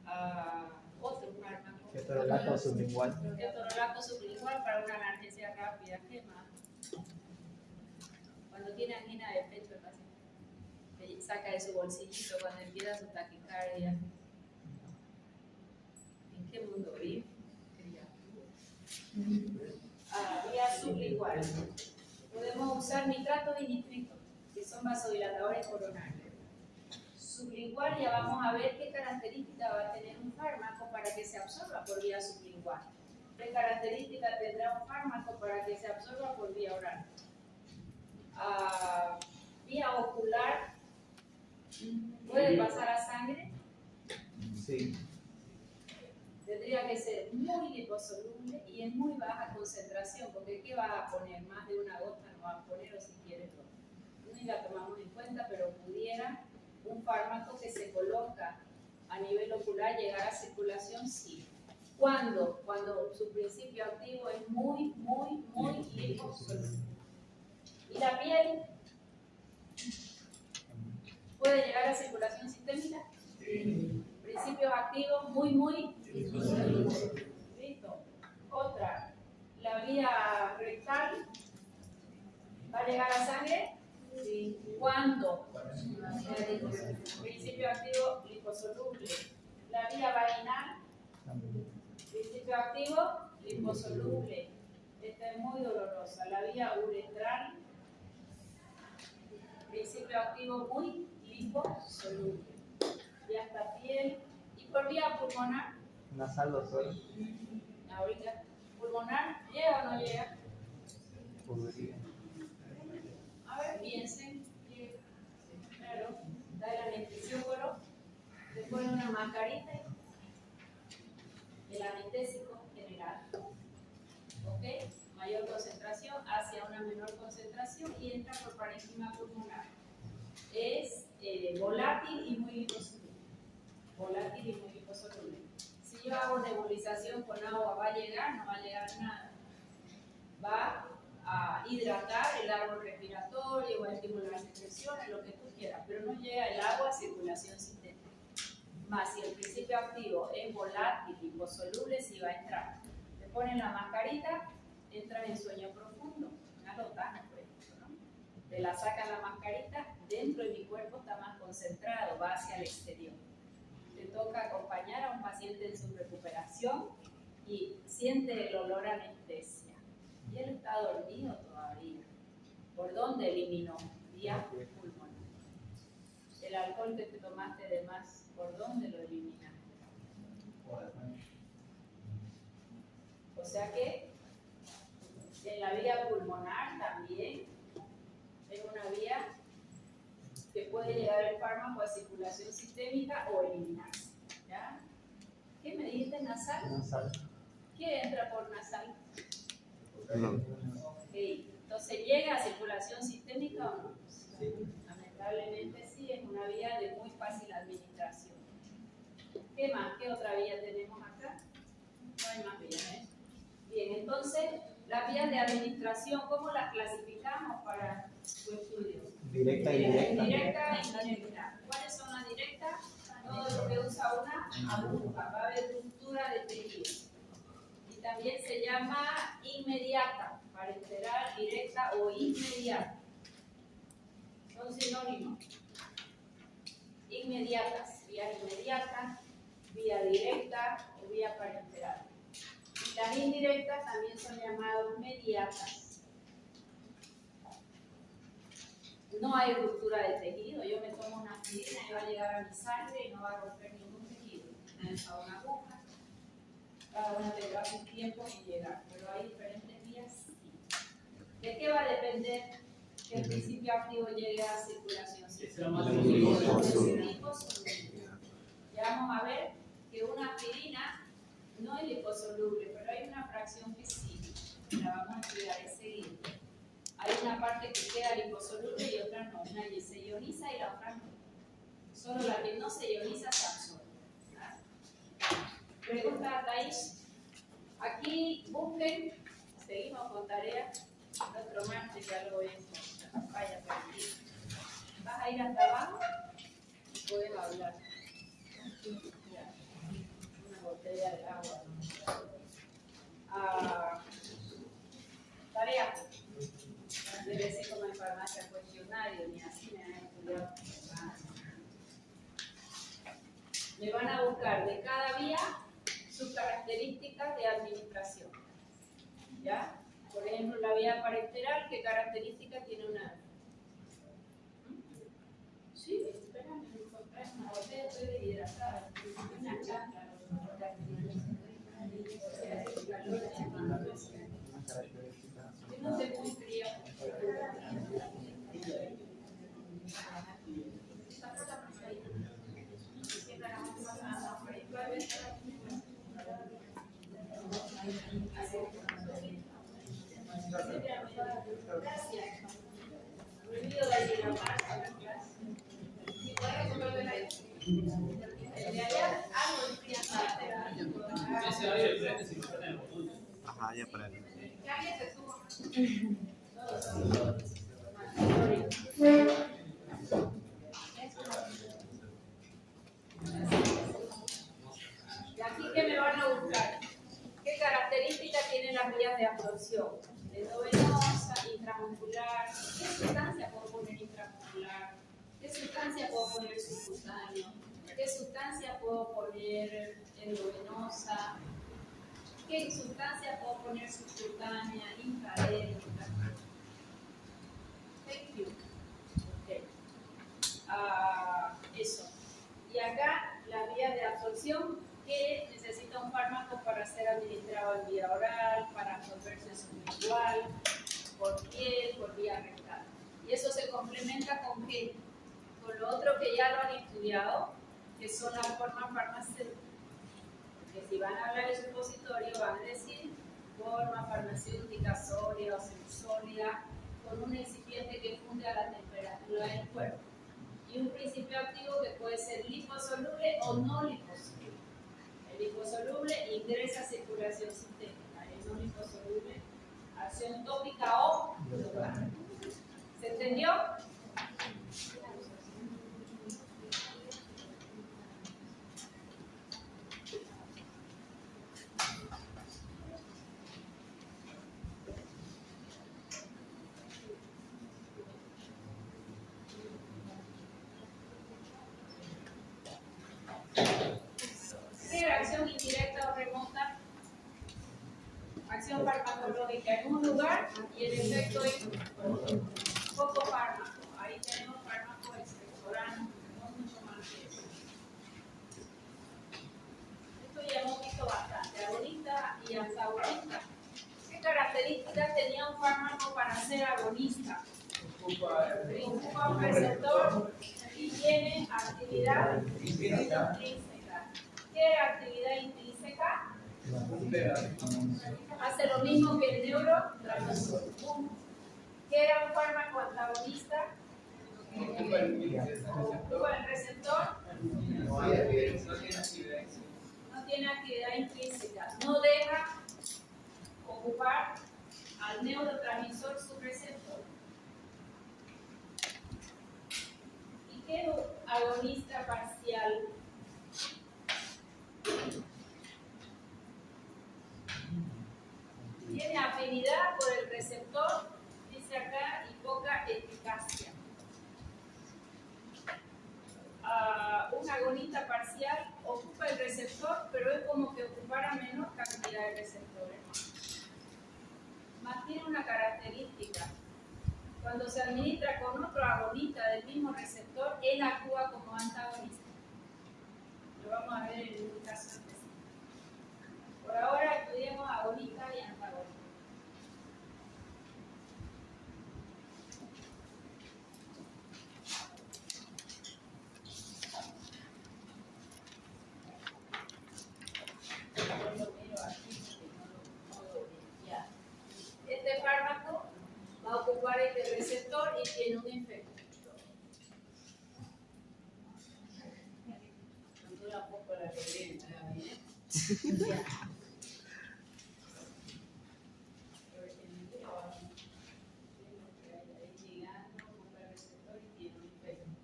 más. Otro fármaco. Ketorolaco sublingual. Ketorolaco sublingual para una analgesia rápida. ¿Qué más? Cuando tiene angina de pecho el paciente, le saca de su bolsillito cuando empieza su taquicardia. ¿En qué mundo vive? Vía sublingual. Podemos usar nitrato y nitrito, que son vasodilatadores coronarios. Sublingual, ya vamos a ver qué característica va a tener un fármaco para que se absorba por vía sublingual. ¿Qué característica tendrá un fármaco para que se absorba por vía oral? Vía ocular, ¿puede pasar a sangre? Sí. Tendría que ser muy liposoluble y en muy baja concentración, porque ¿qué va a poner? Más de una gota no va a poner, o si quieres dos. No la tomamos en cuenta, pero pudiera un fármaco que se coloca a nivel ocular llegar a circulación, sí. ¿Cuándo? Cuando su principio activo es muy liposoluble. ¿Y la piel puede llegar a circulación sistémica? Sí. Principios activos muy liposolubles. ¿Listo? Otra, la vía rectal va a llegar a sangre. Sí. ¿Cuándo? Principio activo liposoluble. La vía vaginal, principio activo liposoluble. Esta es muy dolorosa. La vía uretral, principio activo muy liposoluble. Ya está piel. Y por vía pulmonar. Nasal, doctor. Ahorita, pulmonar, ¿llega o no llega? Podría. A ver, piensen. Claro, da el anestesiólogo, le pone una mascarita, el anestésico general. ¿Ok? Mayor concentración hacia una menor concentración y entra por parénquima pulmonar. Es volátil y muy liposoluble. Volátil y muy liposoluble. Si yo hago nebulización con agua, ¿va a llegar? No va a llegar nada. Va a hidratar el árbol respiratorio, va a estimular secreciones, lo que tú quieras, pero no llega el agua a circulación sistémica. Más si el principio activo es volátil y liposoluble, sí va a entrar. Le ponen la mascarita, entran en sueño profundo, una lotana, por ejemplo, ¿no? Te la sacan la mascarita, dentro de mi cuerpo está más concentrado, va hacia el exterior. Te toca acompañar a un paciente en su recuperación y siente el olor a anestesia. Y él está dormido todavía. ¿Por dónde eliminó? Vía pulmonar. El alcohol que te tomaste de más, ¿por dónde lo eliminaste? O sea que en la vía pulmonar también es una vía que puede llegar el fármaco a circulación sistémica o eliminarse. ¿Ya? ¿Qué me dijiste, nasal? Nasal. ¿Qué entra por nasal? No. Okay. Entonces, ¿llega a circulación sistémica o no? Sí. Lamentablemente sí, es una vía de muy fácil administración. ¿Qué más? ¿Qué otra vía tenemos acá? No hay más vías, ¿eh? Bien, entonces, las vías de administración, ¿cómo las clasificamos para su estudio? Directa y indirecta. Directa e indirecta. ¿Cuáles son las directas? Todo lo que usa una aguja. Va a haber ruptura de tejido. Y también se llama inmediata, parenteral, directa o inmediata. Son sinónimos. Inmediatas, vía inmediata, vía directa o vía parenteral. Y las indirectas también son llamadas mediatas. No hay ruptura de tejido. Yo me tomo una aspirina y va a llegar a mi sangre y no va a romper ningún tejido. Me usa una aguja Cada una tendrá su tiempo en llegar, pero hay diferentes vías, sí. ¿De qué va a depender que el principio activo llegue a circulación? Sí. Ya vamos a ver que una aspirina no es liposoluble, pero hay una fracción que sí. La vamos a estudiar enseguida. Hay una parte que queda liposoluble y otra no. Una se ioniza y la otra no. Solo la que no se ioniza se absorbe. Pregunta Thais. Aquí busquen, seguimos con tarea. El otro martes ya lo voy a encontrar. Vaya por aquí. Vas a ir hasta abajo y puedes hablar. Una botella de agua. Tarea. Debe ser como en farmacia cuestionario, ni así me han estudiado. Le van a buscar de cada vía sus características de administración. ¿Ya? Por ejemplo, la vía parenteral, ¿qué características tiene una? Sí, espérame, una botella de hidratada, una chanta. No se muy frío. Gracias. Olvido de hidratar. Si puedes resolver la de allá, algo enfría. Ajá, ya prende. Que alguien se suba. Y aquí, ¿qué me van a buscar? ¿Qué características tienen las vías de absorción? Endovenosa, intramuscular. ¿Qué sustancia puedo poner intramuscular? ¿Qué sustancia puedo poner subcutáneo? ¿Qué sustancia puedo poner endovenosa? ¿Qué sustancia puedo poner subcutánea, infradermica? Thank you. Okay. Eso. Y acá, la vía de absorción, que necesita un fármaco para ser administrado en vía oral, para absorberse sublingual, por piel, por vía rectal. Y eso se complementa con qué? Con lo otro que ya lo han estudiado, que son las formas farmacéuticas. Porque si van a hablar de supositorio, van a decir forma farmacéutica sólida o semisólida, con un excipiente que funde a la temperatura del cuerpo. Y un principio activo que puede ser liposoluble o no liposoluble. El liposoluble ingresa a circulación sintética. El no liposoluble, acción tópica o local. ¿Se entendió? ¿Qué acción indirecta o remota? Acción farmacológica en un lugar y el efecto es poco fármaco. Ahí tenemos fármaco expectorante, no mucho más que eso. Esto ya hemos visto bastante, agonista y antagonista. ¿Qué características tenía un fármaco para ser agonista? Ocupa un receptor y tiene actividad intrínseca. ¿Qué era actividad intrínseca? Hace lo mismo que el neurotransmisor. ¿Qué era un fármaco antagonista? Ocupa el receptor. No tiene actividad intrínseca. No deja ocupar al neurotransmisor su receptor. ¿Y qué es un agonista parcial? Tiene afinidad por el receptor, dice acá, y poca eficacia. Un agonista parcial ocupa el receptor, pero es como que ocupara menor cantidad de receptores. Más tiene una característica. Cuando se administra con otro agonista del mismo receptor, él actúa como antagonista. Lo vamos a ver en un caso específico. Por ahora Ya.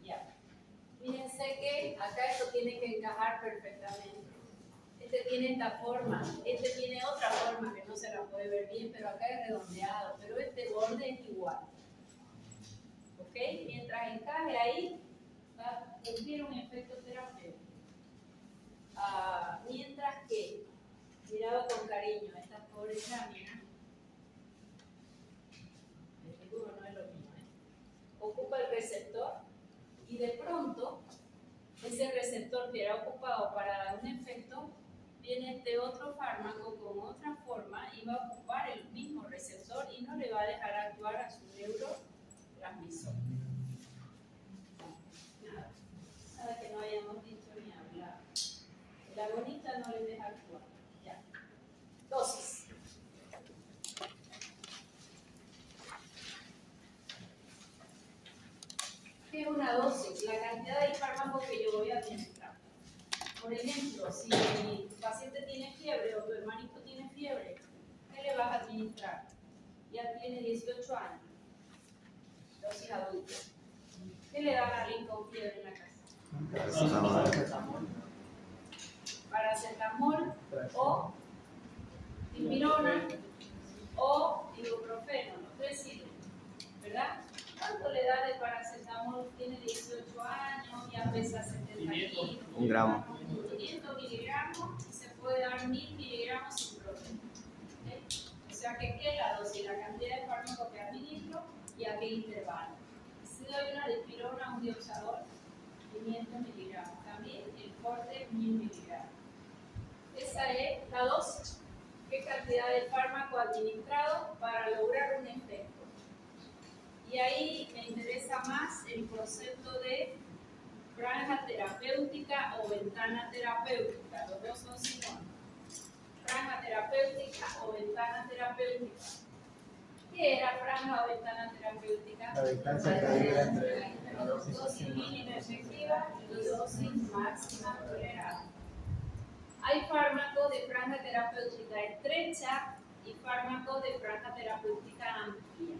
Ya. Fíjense que acá esto tiene que encajar perfectamente. Este tiene esta forma, este tiene otra forma que no se la puede ver bien, pero acá es redondeado, pero este borde es igual. ¿Ok? Mientras encaje ahí, va a cumplir un efecto terapéutico. Mientras que, mirado con cariño, estas pobres láminas, el dibujo no es lo mismo, ocupa el receptor y de pronto ese receptor que era ocupado para dar un efecto, viene este otro fármaco con otra forma y va a ocupar el mismo receptor y no le va a dejar actuar a su neurotransmisor. Nada que no hayamos dicho ni hablado. El agonista no le deja actuar. Ya. Dosis. ¿Qué es una dosis? La cantidad de fármaco que yo voy a administrar. Por ejemplo, si tu paciente tiene fiebre o tu hermanito tiene fiebre, ¿qué le vas a administrar? Ya tiene 18 años. Dosis adulta. ¿Qué le dan a alguien con fiebre en la casa? Paracetamol o dipirona o ibuprofeno, los tres sirven, ¿verdad? ¿Cuánto le da de paracetamol? Tiene 18 años, ya pesa 70 kilos. 1 gramo. 500 miligramos y se puede dar 1000 miligramos sin problema. ¿Okay? O sea que, ¿qué es la dosis? La cantidad de fármaco que administro y a qué intervalo. Si doy una dipirona, un dioxador, 500 miligramos. También el corte, 1000 miligramos. Esa es la dosis. ¿Qué cantidad de fármaco administrado para lograr un efecto? Y ahí me interesa más el concepto de franja terapéutica o ventana terapéutica. Los dos son sinónimos. Franja terapéutica o ventana terapéutica. ¿Qué era franja o ventana terapéutica? La distancia que hay entre la dosis mínima efectiva y dosis máxima tolerada. Hay fármacos de franja terapéutica estrecha y fármacos de franja terapéutica amplia.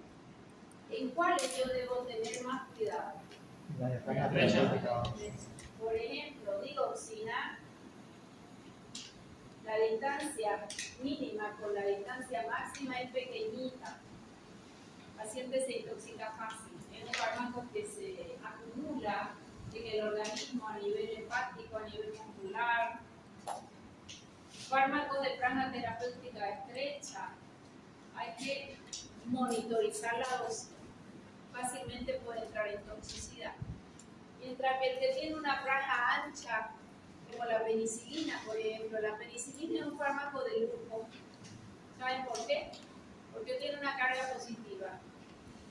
¿En cuáles yo debo tener más cuidado? La de franja terapéutica. Por ejemplo, dioxina, la distancia mínima con la distancia máxima es pequeñita. El paciente se intoxica fácil. Es un fármaco que se acumula en el organismo a nivel hepático, a nivel muscular. Fármacos de franja terapéutica estrecha, hay que monitorizar la dosis. Fácilmente puede entrar en toxicidad. Mientras que el que tiene una franja ancha, como la penicilina, por ejemplo, la penicilina es un fármaco de lujo. ¿Saben por qué? Porque tiene una carga positiva.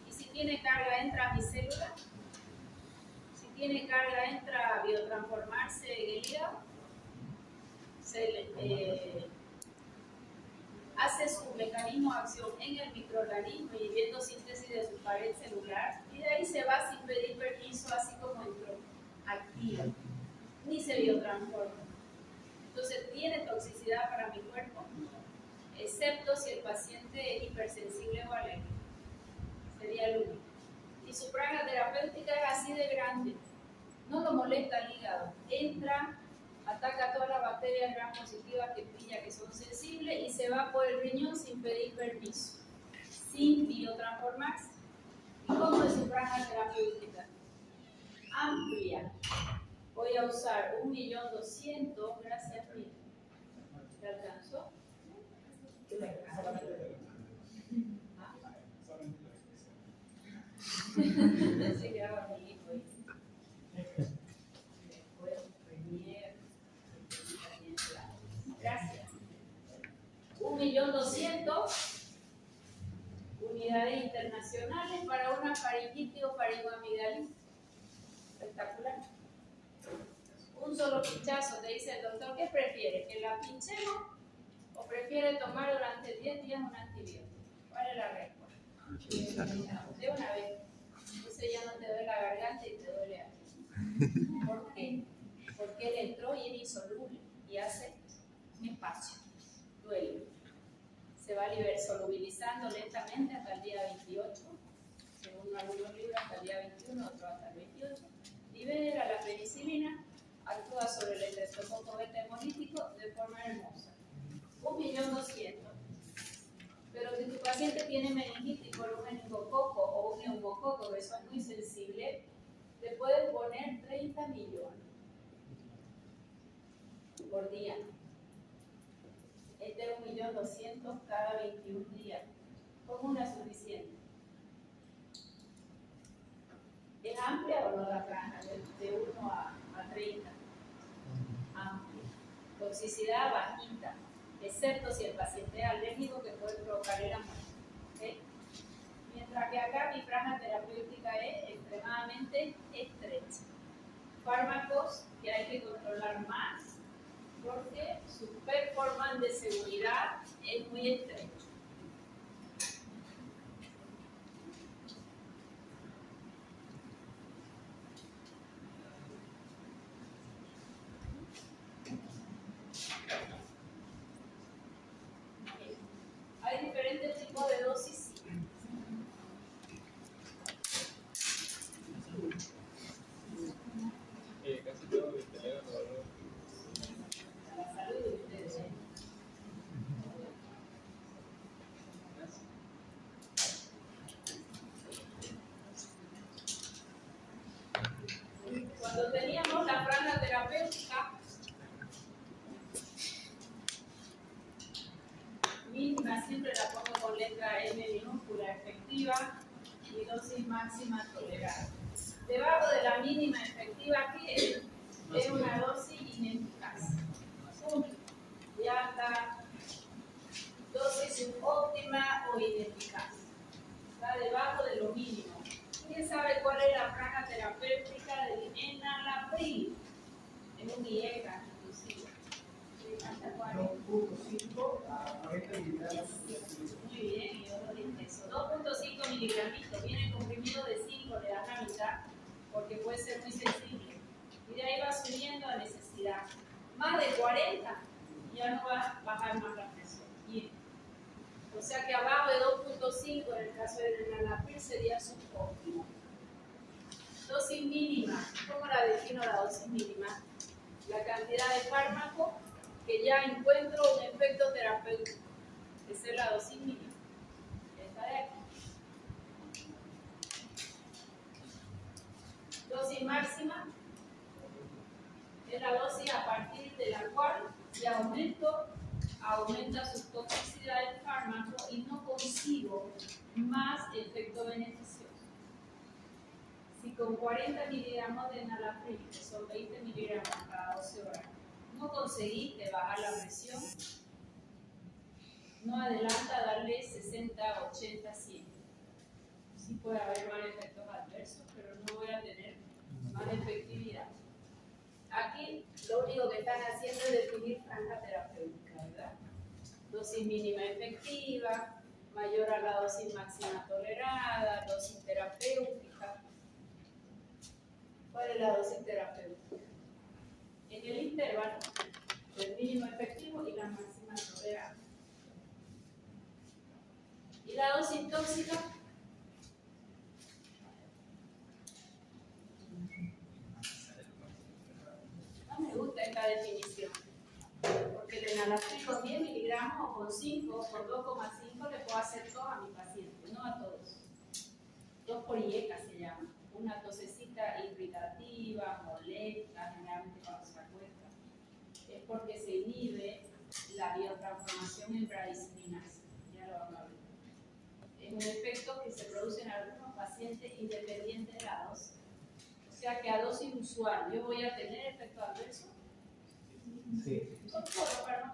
Y si tiene carga, entra a mi célula. Si tiene carga, entra a biotransformarse en el hígado. Hace su mecanismo de acción en el microorganismo y viendo síntesis de su pared celular y de ahí se va sin pedir permiso, así como entró, activa, ni se biotransforma. Entonces, ¿tiene toxicidad para mi cuerpo? Excepto si el paciente es hipersensible o alérgico. Sería el único. Y su franja terapéutica es así de grande. No lo molesta el hígado. Entra, ataca todas las bacterias gram positivas que pilla que son sensibles y se va por el riñón sin pedir permiso, sin biotransformarse. ¿Y cómo es su franja terapéutica? Amplia. Voy a usar 1.200.000, gracias mil. ¿Te alcanzó? Se quedaba mi hijo ahí. Gracias. 1.200.000 unidades internacionales para una faringitis o faringoamigdalitis. Espectacular. Un solo pinchazo, te dice el doctor, ¿qué prefiere? ¿Que la pinchemos o prefiere tomar durante 10 días un antibiótico? ¿Cuál es la respuesta? De una vez. Entonces ya no te duele la garganta y te duele aquí. ¿Por qué? Porque él entró y es insoluble y hace va solubilizando lentamente hasta el día 28, según algunos libros hasta el día 21, otros hasta el 28. Libera la penicilina, actúa sobre el estreptococo beta hemolítico de forma hermosa. 1.200.000. Pero si tu paciente tiene meningitis por un meningococo o un neumococo que son muy sensibles, le pueden poner 30 millones por día. Este es 1.200.000 cada 21 días. Con una suficiente. ¿Es amplia o no la franja? De 1 a 30. Amplia. Toxicidad bajita, excepto si el paciente es alérgico, que puede provocarle la muerte. ¿Okay? Mientras que acá mi franja terapéutica es extremadamente estrecha. Fármacos que hay que controlar más porque su performance de seguridad es muy estrecho. Hay diferentes tipos de dosis. Casi todo mi teléfono. La salud de ustedes. Cuando teníamos la franja terapéutica mínima, siempre la pongo con letra M minúscula, efectiva, y dosis máxima tolerada. Debajo de la mínima efectiva, ¿qué es? Es una dosis ineficaz. Ya está dosis subóptima o ineficaz. Está debajo de lo mínimo. ¿Quién sabe cuál es la franja terapéutica del enalapril? Es un IECA, inclusive. ¿Hasta cuál es? 2.5 a 40 miligramos. Muy bien, yo lo dije eso. 2.5 miligramitos. Viene comprimido de 5, le dan la mitad, porque puede ser muy sensible. Y de ahí va subiendo a necesidad. Más de 40, ya no va a bajar más la presión. Bien. O sea que abajo de 2.5 en el caso del enalapril sería subóptimo. Dosis mínima. ¿Cómo la defino la dosis mínima? La cantidad de fármaco que ya encuentro un efecto terapéutico. Esa es la dosis mínima. Esta de aquí. Dosis máxima es la dosis a partir de la cual, si aumenta su toxicidad del fármaco y no consigo más efecto beneficioso. Si con 40 miligramos de enalapril, que son 20 miligramos cada 12 horas, no conseguiste bajar la presión, no adelanta darle 60, 80, 100. Sí puede haber más efectos adversos, pero no voy a tener más efectividad. Aquí lo único que están haciendo es definir franja terapéutica, ¿verdad? Dosis mínima efectiva, mayor a la dosis máxima tolerada, dosis terapéutica. ¿Cuál es la dosis terapéutica? En el intervalo, el mínimo efectivo y la máxima tolerada. ¿Y la dosis tóxica? No me gusta esta definición, porque el enalapril con 10 miligramos o con 5, con 2,5 le puedo hacer todo a mi paciente, no a todos. 2 por IECA se llama, una tosecita irritativa, molesta, generalmente cuando se acuesta. Es porque se inhibe la biotransformación en bradicilinasa, ya lo vamos a ver. Es un efecto que se produce en algunos pacientes independientes de la dosis. O sea que a dosis usual, ¿yo voy a tener efecto adverso? Sí. Con todo, pero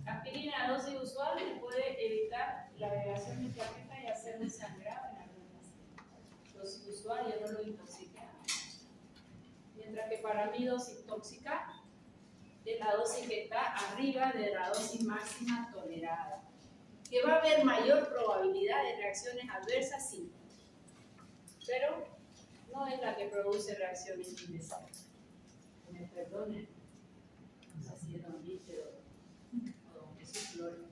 aspirina a dosis usual le puede evitar la agregación de plaquetas y hacerle sangrado en algunos pacientes. Dosis usual ya no lo intoxica. Mientras que para mí dosis tóxica es la dosis que está arriba de la dosis máxima tolerada. Que va a haber mayor probabilidad de reacciones adversas, sí, pero no es la que produce reacciones indeseadas. Me perdonen, no sé si es Don Víctor o Don Jesús Flores.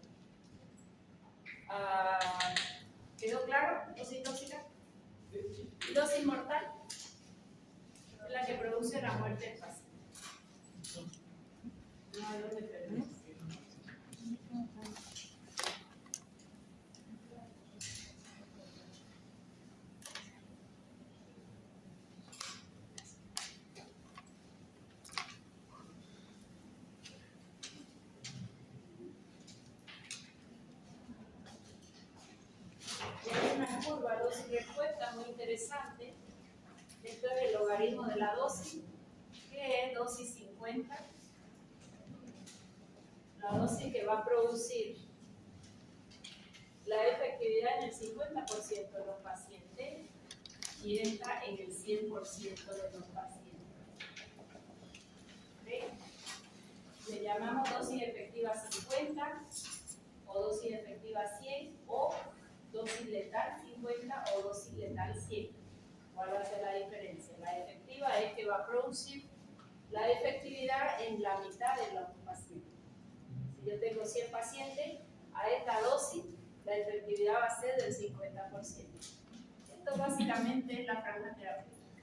hay dónde perderse. Curva dosis respuesta muy interesante. Esto es el logaritmo de la dosis, que es dosis 50. La dosis que va a producir la efectividad en el 50% de los pacientes y esta en el 100% de los pacientes. ¿Okay? Le llamamos dosis efectiva 50 o dosis efectiva 100 o dosis letal 50 o dosis letal 100. ¿Cuál va a ser la diferencia? La efectiva es que va a producir la efectividad en la mitad de los pacientes. Si yo tengo 100 pacientes, a esta dosis la efectividad va a ser del 50%. Esto básicamente es la franja terapéutica.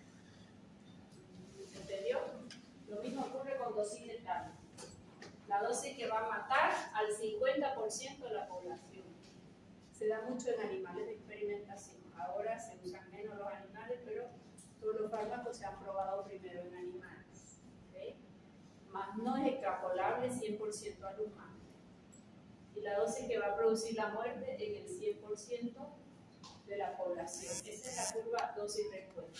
¿Se entendió? Lo mismo ocurre con dosis letal. La dosis que va a matar al 50% de la población. Se da mucho en animales de experimentación. Ahora se usan menos los animales, pero todos los fármacos se han probado primero en animales. ¿Okay? Más no es extrapolable 100% al humano. Y la dosis que va a producir la muerte en el 100% de la población. Esa es la curva dosis-respuesta.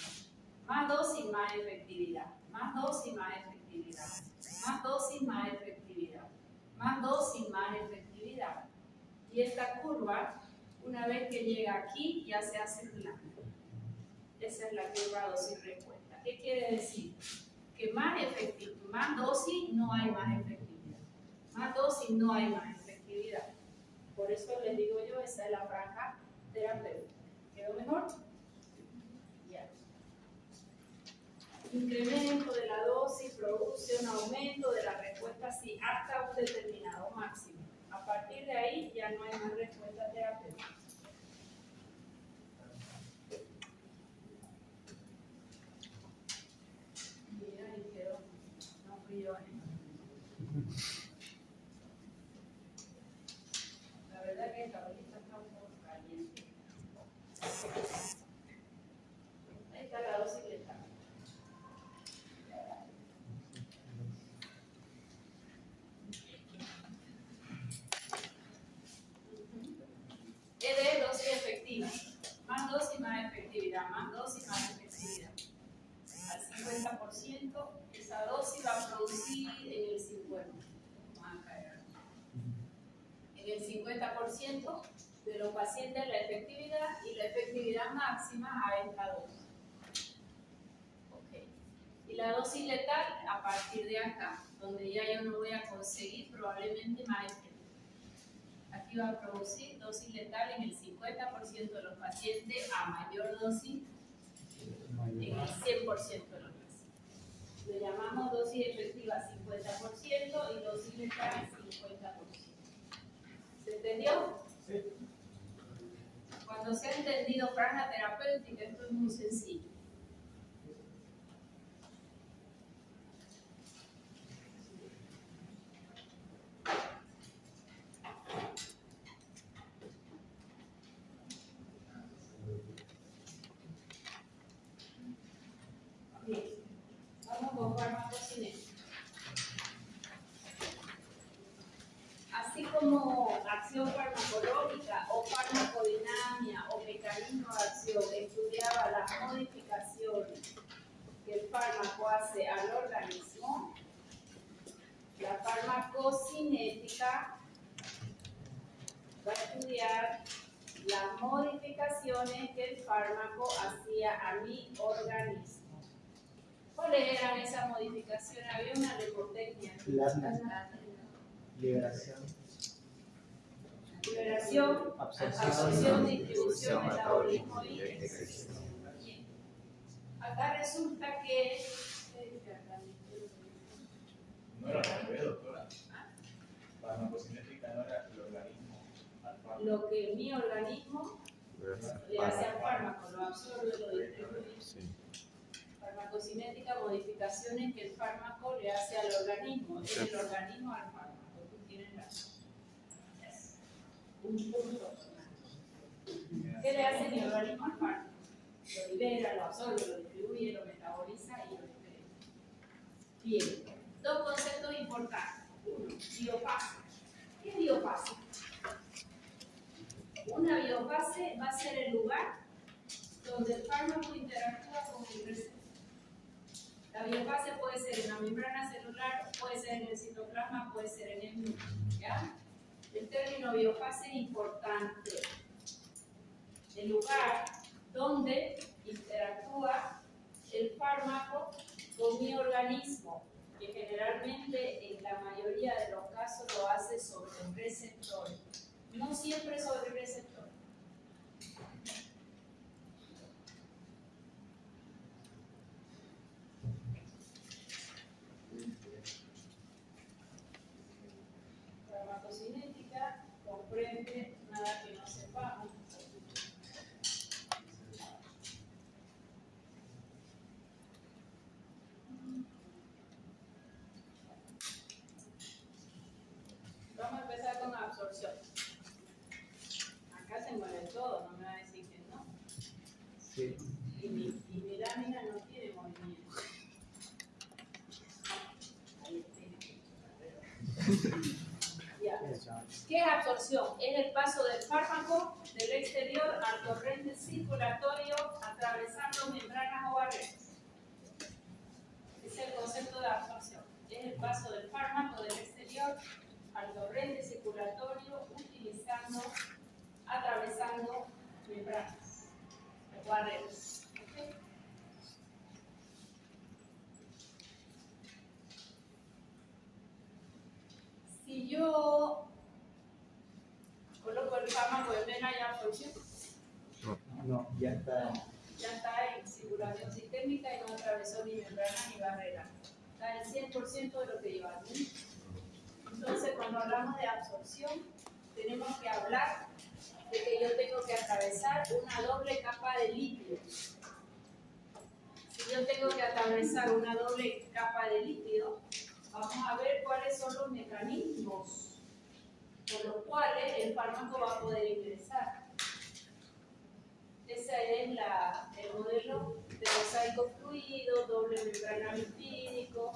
Más dosis, más efectividad. Más dosis, más efectividad. Más dosis, más efectividad. Más dosis, más efectividad. Y esta curva, una vez que llega aquí, ya se hace plana. Esa es la curva dosis-respuesta. ¿Qué quiere decir? Que más dosis no hay más efectividad. Más dosis no hay más efectividad. Por eso les digo yo, esa es la franja terapéutica. ¿Quedó mejor? Ya. Incremento de la dosis produce un aumento de la respuesta sí, hasta un determinado máximo. A partir de ahí ya no hay más respuesta terapéutica. Mira, ahí quedó. No fui yo. La verdad que esta bolita está un poco caliente. Ahí está la dosis letal. ED, dosis efectiva. Más dosis, más efectividad. Más dosis, más efectividad. Al 50%, esa dosis va a producir en el 50%. Vamos a caer. En el 50% de los pacientes la efectividad y la efectividad máxima a esta dosis. Okay. Y la dosis letal a partir de acá, donde ya yo no voy a conseguir probablemente más efectividad. Aquí va a producir dosis letal en el 50% de los pacientes, a mayor dosis en el 100% de los pacientes. Le llamamos dosis efectiva 50% y dosis letal 50%. ¿Se entendió? Sí. Cuando se ha entendido franja terapéutica, esto es muy sencillo. Bien. Vamos con farmacocinética. Así como acción farmacológica o farmacodinamia o mecanismo de acción estudiaba las modificaciones que el fármaco hace al organismo, la farmacocinética va a estudiar las modificaciones que el fármaco hacía a mi organismo. ¿Cuáles eran esas modificaciones? Había una lipotecnia. Liberación, absorción, distribución, metabolismo y excreción. Bien. Acá resulta que no era al revés, doctora. Farmacocinética no era el organismo al fármaco. Lo que mi organismo le hace al fármaco, lo absorbe, lo distribuye. Sí. farmacocinética, modificaciones que el fármaco le hace al organismo, es el organismo al fármaco. Tú tienes razón. Un punto. ¿Qué le hace mi organismo al fármaco? Lo libera, lo absorbe, lo distribuye, lo metaboliza y lo excreta. Bien, dos conceptos importantes. Uno, biofase. ¿Qué es biofase? Una biofase va a ser el lugar donde el fármaco interactúa con el receptor. La biofase puede ser en la membrana celular, puede ser en el citoplasma, puede ser en el núcleo. ¿Ya? El término biofase es importante. El lugar donde interactúa el fármaco con mi organismo, que generalmente en la mayoría de los casos lo hace sobre el receptor, no siempre sobre el receptor. Farmacocinética comprende nada que no sepamos. Vamos a empezar con absorción. Acá se mueve todo, no me va a decir que no. Sí. Y mi lámina no tiene movimiento. Ahí tiene. Ya. ¿Qué es absorción? Es el paso del fármaco del exterior al torrente circulatorio atravesando membranas o barreras. Es el concepto de absorción. Es el paso del fármaco del exterior al torrente circulatorio atravesando membranas o barreras. ¿Okay? Si yo coloco el fármaco de vena y absorción, No, ya está. ya está en circulación sistémica y no atravesó ni membrana ni barrera. Está el 100% de lo que lleva. Entonces, cuando hablamos de absorción, tenemos que hablar de que yo tengo que atravesar una doble capa de lípido. Si yo tengo que atravesar una doble capa de lípido, vamos a ver cuáles son los mecanismos por los cuales el fármaco va a poder ingresar. Ese es el modelo de mosaico fluido, doble membrana lipídico,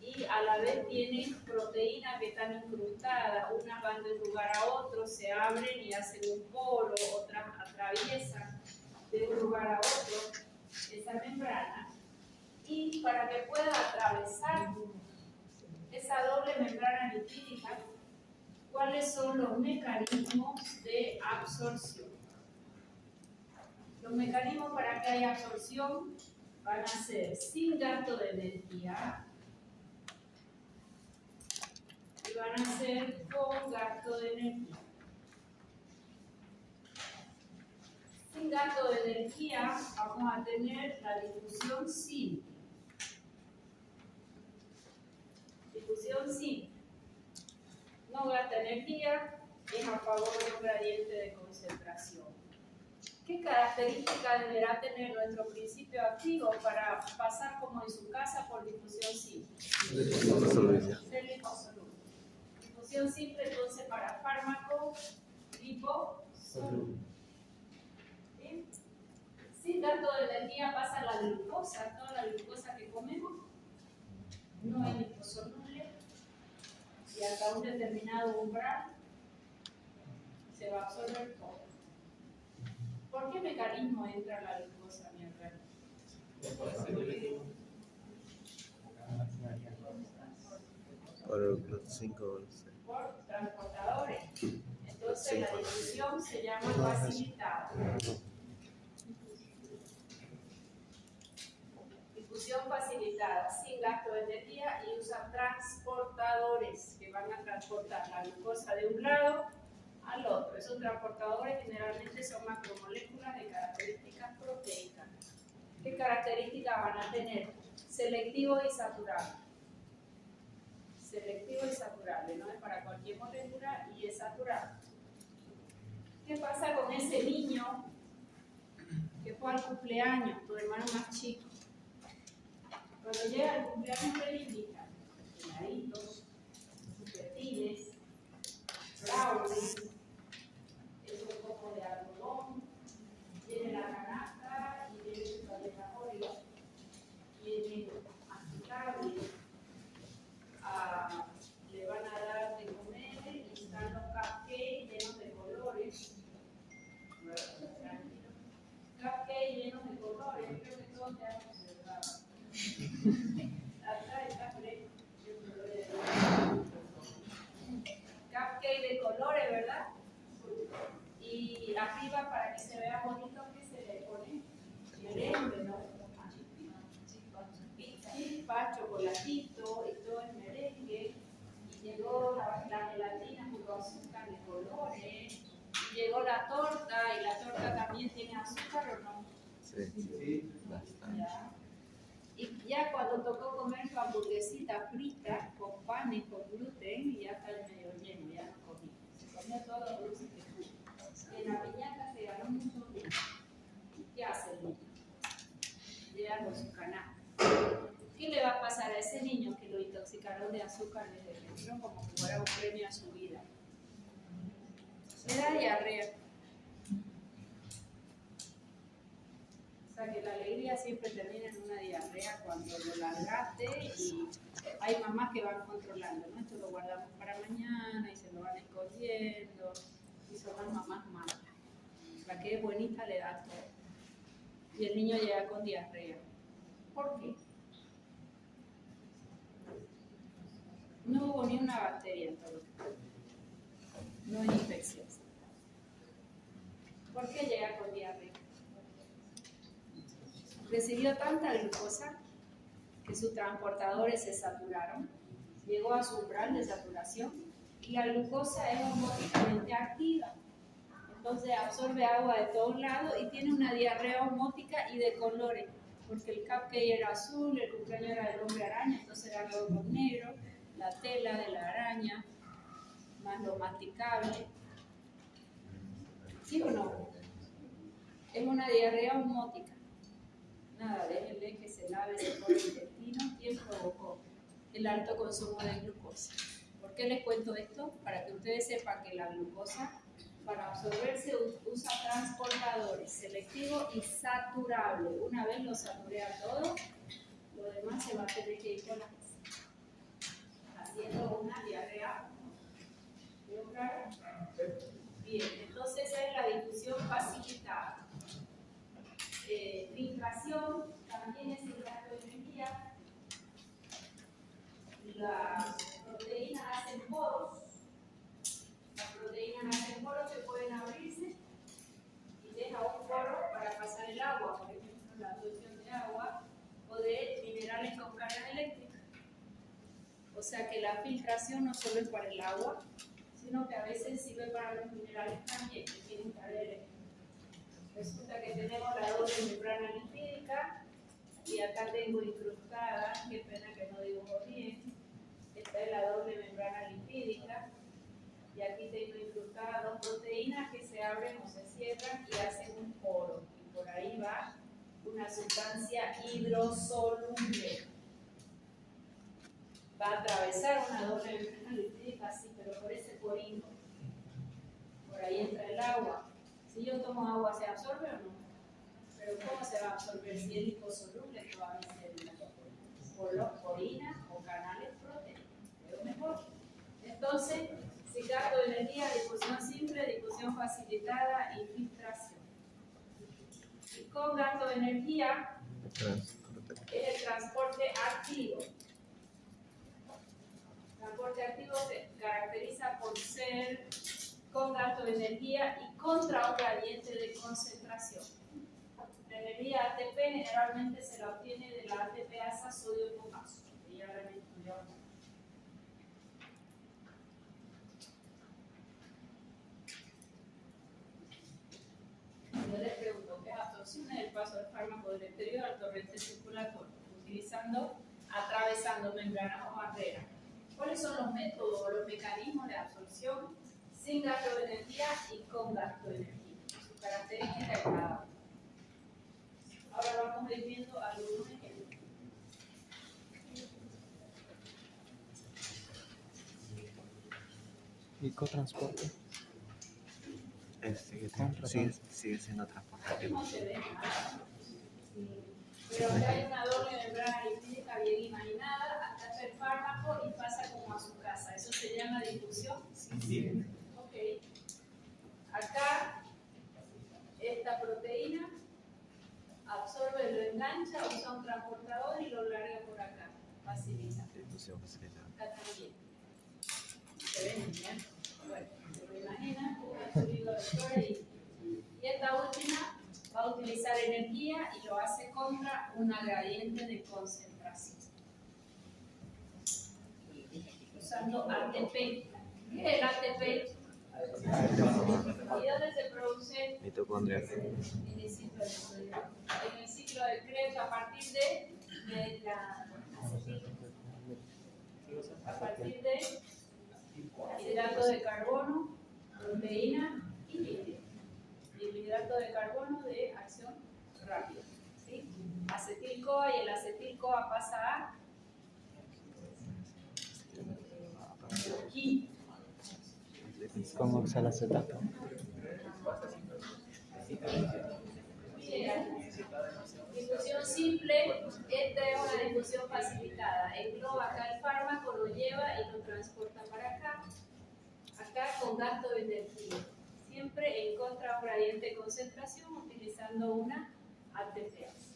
y a la vez tienen proteínas que están incrustadas, unas van de un lugar a otro, se abren y hacen un polo, otras atraviesan de un lugar a otro esa membrana, y para que pueda atravesar esa doble membrana lipídica, ¿cuáles son los mecanismos de absorción? Los mecanismos para que haya absorción van a ser sin gasto de energía y van a ser con gasto de energía. Sin gasto de energía vamos a tener la difusión simple. Difusión simple. No gasta energía, es a favor de un gradiente de concentración. ¿Qué características deberá tener nuestro principio activo para pasar como en su casa por difusión simple? Ser liposoluble. Difusión simple entonces para fármaco liposoluble. ¿Sí? Sin gasto de energía pasa la glucosa, toda la glucosa que comemos no es liposoluble y hasta un determinado umbral se va a absorber todo. ¿Por qué mecanismo entra la glucosa en mi organismo? Por los 5 Por transportadores. Entonces la difusión se llama facilitada. Difusión facilitada, sin gasto de energía, y usa transportadores que van a transportar la glucosa de un lado al otro. Esos transportadores generalmente son macromoléculas de características proteicas. ¿Qué características van a tener? Selectivo y saturable. Selectivo y saturable, no es para cualquier molécula y es saturable. ¿Qué pasa con ese niño que fue al cumpleaños, tu hermano más chico? Cuando llega el cumpleaños le invita heladitos, chupetines, brownies, es un poco de algodón, tiene la canasta y tiene su paleta Oreo, tiene masticable, le van a dar de comer y están los cupcakes llenos de colores. Cupcakes llenos de colores, creo que todos ya hemos observado. Acá está fresco. Cupcake de colores, ¿verdad? Y arriba, para que se vea bonito, que se le pone merengue, ¿no? Chispa, chocolatito y todo el merengue. Y llegó la gelatina con azúcar de colores. Y llegó la torta, y la torta también tiene azúcar, ¿o no? Sí, bastante. Ya. Y ya cuando tocó comer su hamburguesita frita con pan y con gluten, y ya está el medio lleno, ya no comí. Se comió todo lo dulce que pudo. En la piñata se ganó mucho dulce. ¿Qué hace el niño? Llega con su canasta. ¿Qué le va a pasar a ese niño que lo intoxicaron de azúcar desde que entró como que fuera un premio a su vida? Le da diarrea. O sea que la alegría siempre termina en una diarrea cuando lo largaste, y hay mamás que van controlando, ¿no? Esto lo guardamos para mañana y se lo van escondiendo, y son las mamás malas. La que es buenita le da todo. Y el niño llega con diarrea. ¿Por qué? No hubo ni una bacteria en todo. No hay infección. ¿Por qué llega con diarrea? Recibió tanta glucosa que sus transportadores se saturaron, llegó a su umbral de saturación, y la glucosa es osmóticamente activa. Entonces absorbe agua de todos lados y tiene una diarrea osmótica y de colores, porque el cupcake era azul, el cumpleaños era del hombre araña, entonces era algo con negro, la tela de la araña, más lo masticable. ¿Sí o no? Es una diarrea osmótica. Nada, déjenle que se lave por el intestino. ¿Quién provocó el alto consumo de glucosa? ¿Por qué les cuento esto? Para que ustedes sepan que la glucosa, para absorberse, usa transportadores selectivo y saturable. Una vez lo saturé a todo, lo demás se va a tener que ir con la haciendo una diarrea. ¿Veo claro? Bien, entonces esa es la difusión facilitada. Filtración también es el gasto de energía. Las proteínas hacen poros. Las proteínas hacen poros que pueden abrirse y deja un poro para pasar el agua, por ejemplo, la absorción de agua o de minerales con carga eléctrica. O sea que la filtración no solo es para el agua, sino que a veces sirve para los minerales también que tienen carga eléctrica. Resulta que tenemos la doble membrana lipídica, y acá tengo incrustada, qué pena que no dibujo bien, esta es la doble membrana lipídica, y aquí tengo incrustadas dos proteínas que se abren o se cierran y hacen un poro, y por ahí va una sustancia hidrosoluble. Va a atravesar una doble membrana lipídica, sí, pero por ese porito, por ahí entra el agua. Si yo tomo agua, ¿se absorbe o no? Pero ¿cómo se va a absorber si es liposoluble toda mi célula? Por porinas o canales proteicos. ¿Veo mejor? Entonces, si gasto de energía, difusión simple, difusión facilitada y filtración. Y con gasto de energía es el transporte activo. El transporte activo se caracteriza por ser con gasto de energía y contra un gradiente de concentración. La energía ATP generalmente se la obtiene de la ATPasa sodio potasio, que ya la han estudiado. Yo les pregunto, ¿qué es absorción? El paso del fármaco del exterior al torrente circulatorio, atravesando membranas o barreras. ¿Cuáles son los métodos o los mecanismos de absorción sin gasto de energía y con gasto de energía? Su característica de cada uno. Ahora vamos a ir viendo algunos ejemplos. ¿Y cotransporte? Sigue siendo transportativo. No se ve nada. Pero acá hay una doble membrana lipídica bien imaginada, acá está el fármaco y pasa como a su casa. ¿Eso se llama difusión? Sí. Ok. Acá, esta proteína absorbe, lo engancha, usa un transportador y lo larga por acá. Facilita. Difusión facilitada. Acá también. ¿Se ven bien? Bueno, se lo imaginan, un subido de flores y esta última va a utilizar energía y lo hace contra una gradiente de concentración. Usando ATP. ¿Qué es el ATP? ¿Y dónde se produce? Mitocondria. En el ciclo de Krebs a partir de hidrato de carbono, proteína y lípido. El hidrato de carbono de acción rápida. ¿Sí? Acetil-CoA y el acetil-CoA pasa a aquí. Como oxalacetato. Difusión simple, esta es una difusión facilitada. Engloba acá el fármaco, lo lleva y lo transporta para acá. Acá con gasto de energía. Siempre en contra de un gradiente de concentración utilizando una ATPase.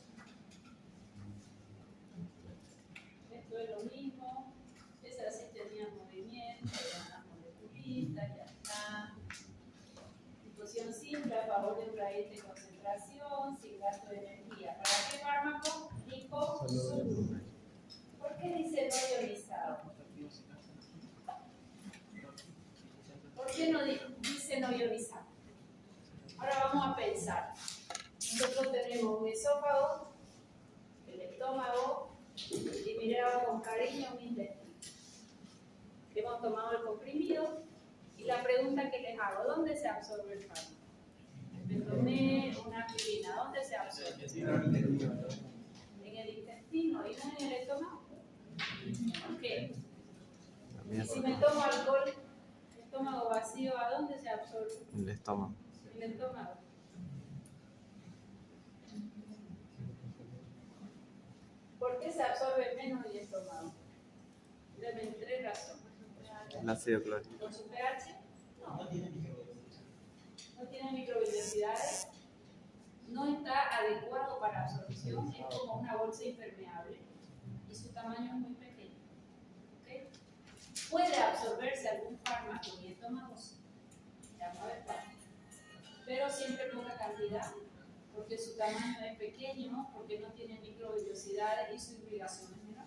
Esto es lo mismo. Esa sí tenía movimiento, ya moleculista, ya está. Difusión simple a favor de un gradiente de concentración, sin gasto de energía. ¿Para qué fármaco? Liposoluble. ¿Por qué dice no ionizado? ¿Por qué no dice no ionizado? Ahora vamos a pensar. Nosotros tenemos un esófago, el estómago, y miraba con cariño mi intestino. Hemos tomado el comprimido y la pregunta que les hago, ¿dónde se absorbe el fármaco? Me tomé una aspirina, ¿dónde se absorbe? En el intestino y no en el estómago. ¿Por qué? Y si me tomo alcohol, estómago vacío, ¿a dónde se absorbe? En el estómago. En el estómago. ¿Por qué se absorbe menos en el estómago? Deme 3 razones. El ácido clorhídrico. ¿Por su pH? No. No tiene microvellosidades. No está adecuado para absorción. Es como una bolsa impermeable. Y su tamaño es muy pequeño. ¿Okay? ¿Puede absorberse algún fármaco en el estómago? Vamos a ver cuál. Pero siempre poca cantidad. Porque su tamaño es pequeño, porque no tiene microvellosidades y su irrigación es menor.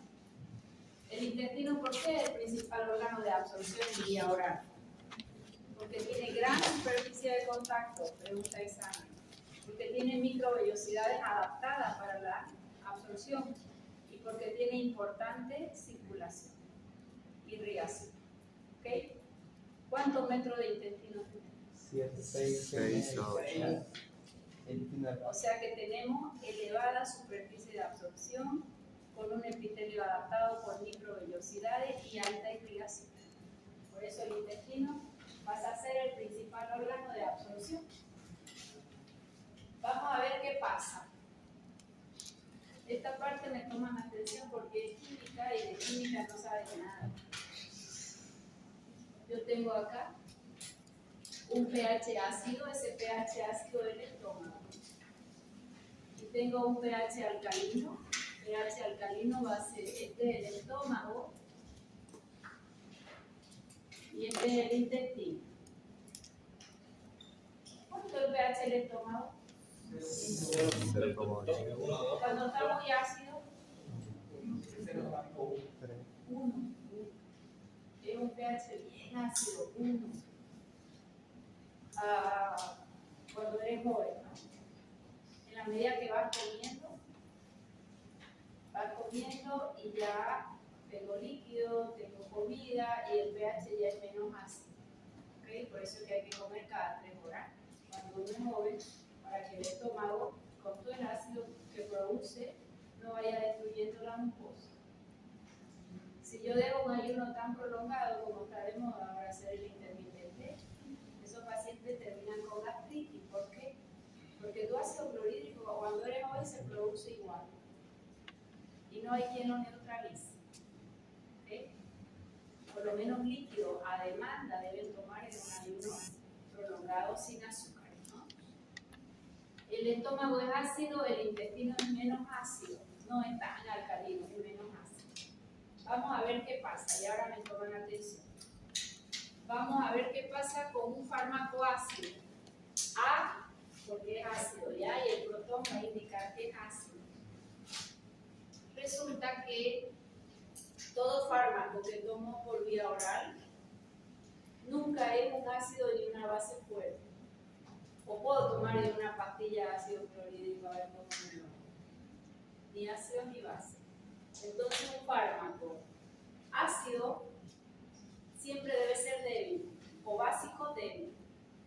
El intestino, ¿por qué es el principal órgano de absorción vía oral? Porque tiene gran superficie de contacto, pregunta examen. Porque tiene microvellosidades adaptadas para la absorción y porque tiene importante circulación, irrigación. ¿Ok? ¿Cuántos metros de intestino tenemos? 6 o 8. O sea que tenemos elevada superficie de absorción con un epitelio adaptado por microvellosidades y alta irrigación. Por eso el intestino pasa a ser el principal órgano de absorción. Vamos a ver qué pasa. Esta parte me toman atención porque es química y de química no saben nada. Yo tengo acá un pH ácido, ese pH ácido del estómago. Y tengo un pH alcalino. pH alcalino va a ser este del estómago y este del intestino. ¿Cuánto es el pH del estómago? 0,8. Cuando está muy ácido, 1. Es un pH bien ácido, 1. Cuando eres joven, ¿no? En la medida que vas comiendo y ya tengo líquido, tengo comida y el pH ya es menos ácido. ¿Okay? Por eso es que hay que comer cada 3 horas cuando uno es joven, para que el estómago, con todo el ácido que produce, no vaya destruyendo la mucosa. Si yo dejo un ayuno tan prolongado como está de moda, ahora hacer el intermitente no hay quien lo neutralice. ¿Okay? Por lo menos líquido a demanda deben tomar en un ayuno prolongado sin azúcar, ¿no? El estómago es ácido, el intestino es menos ácido, no es tan alcalino, es menos ácido. Vamos a ver qué pasa, y ahora me toman atención. Vamos a ver qué pasa con un fármaco ácido. A, porque es ácido, ¿ya? Y el protón va a indicar que es ácido. Resulta que todo fármaco que tomo por vía oral nunca es un ácido ni una base fuerte. O puedo tomar en una pastilla de ácido clorhídrico a ver cómo me lo hago. Ni ácido ni base. Entonces un fármaco ácido siempre debe ser débil o básico débil.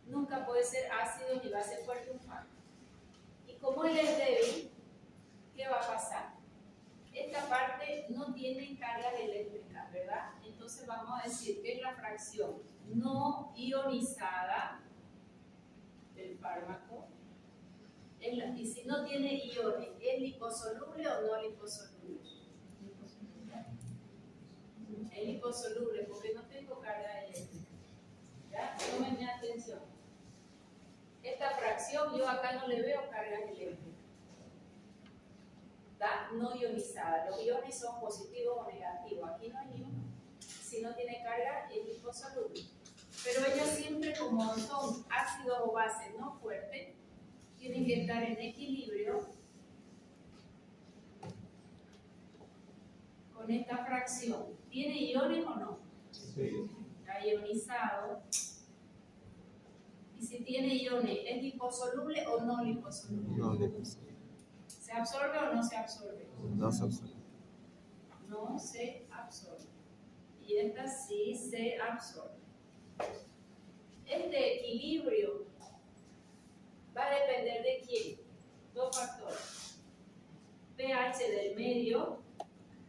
Nunca puede ser ácido ni base fuerte un fármaco. Y como él es débil, ¿qué va a pasar? Esta parte no tiene cargas eléctricas, ¿verdad? Entonces vamos a decir que es la fracción no ionizada del fármaco. Y si no tiene iones, ¿es liposoluble o no liposoluble? Es liposoluble porque no tengo carga eléctrica. ¿Ya? Tómenme atención. Esta fracción yo acá no le veo cargas eléctricas. ¿Está? No ionizada. Los iones son positivos o negativos. Aquí no hay ni uno. Si no tiene carga, es liposoluble. Pero ellos siempre, como son ácidos o bases no fuertes, tienen que estar en equilibrio con esta fracción. ¿Tiene iones o no? Sí. Está ionizado. Y si tiene iones, ¿es liposoluble o no liposoluble? No liposoluble. ¿Se absorbe o no se absorbe? No se absorbe. No se absorbe. Y esta sí se absorbe. Este equilibrio va a depender de quién. Dos factores. pH del medio,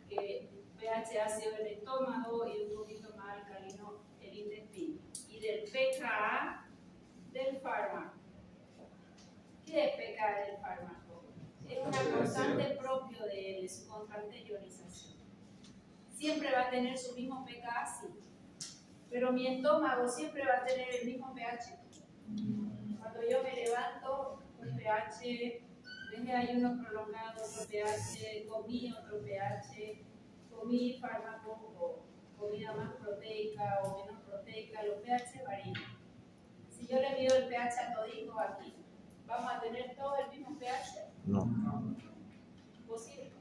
que pH ácido del estómago y un poquito más alcalino el intestino. Y del pKa del fármaco. ¿Qué es pKa del fármaco? Es una constante propio de él, es su constante de ionización. Siempre va a tener su mismo pKa ácido, pero mi estómago siempre va a tener el mismo pH. Cuando yo me levanto, un pH, desde ayuno prolongado, otro pH, comí otro pH, comí fármaco o comida más proteica o menos proteica, los pH varían. Si yo le mido el pH a todito aquí, ¿vamos a tener todo el mismo pH? No. Posible.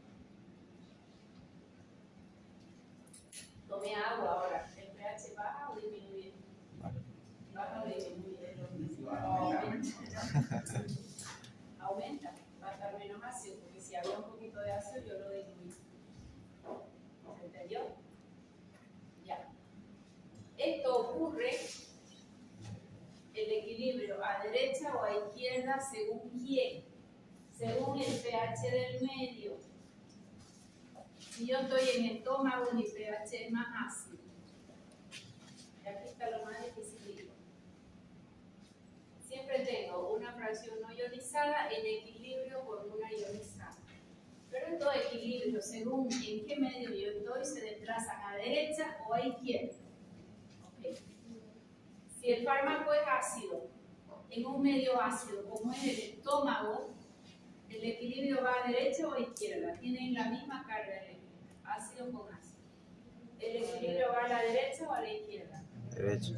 Tome agua ahora. ¿El pH baja o disminuye? Baja o disminuye. Aumenta. Va a estar menos ácido, porque si había un poquito de ácido, yo lo disminuí. ¿Se entendió? Ya. Esto ocurre, el equilibrio a derecha o a izquierda, según quién. Según el pH del medio. Si yo estoy en el estómago, mi pH es más ácido. Y aquí está lo más difícil. Siempre tengo una fracción no ionizada en equilibrio con una ionizada. Pero estos equilibrios, según en qué medio yo estoy, se desplazan a derecha o a izquierda. ¿Okay? Si el fármaco es ácido, en un medio ácido, como es el estómago, el equilibrio va a derecha o a izquierda. Tienen la misma carga eléctrica, ácido con ácido. ¿El equilibrio va a la derecha o a la izquierda? Derecho.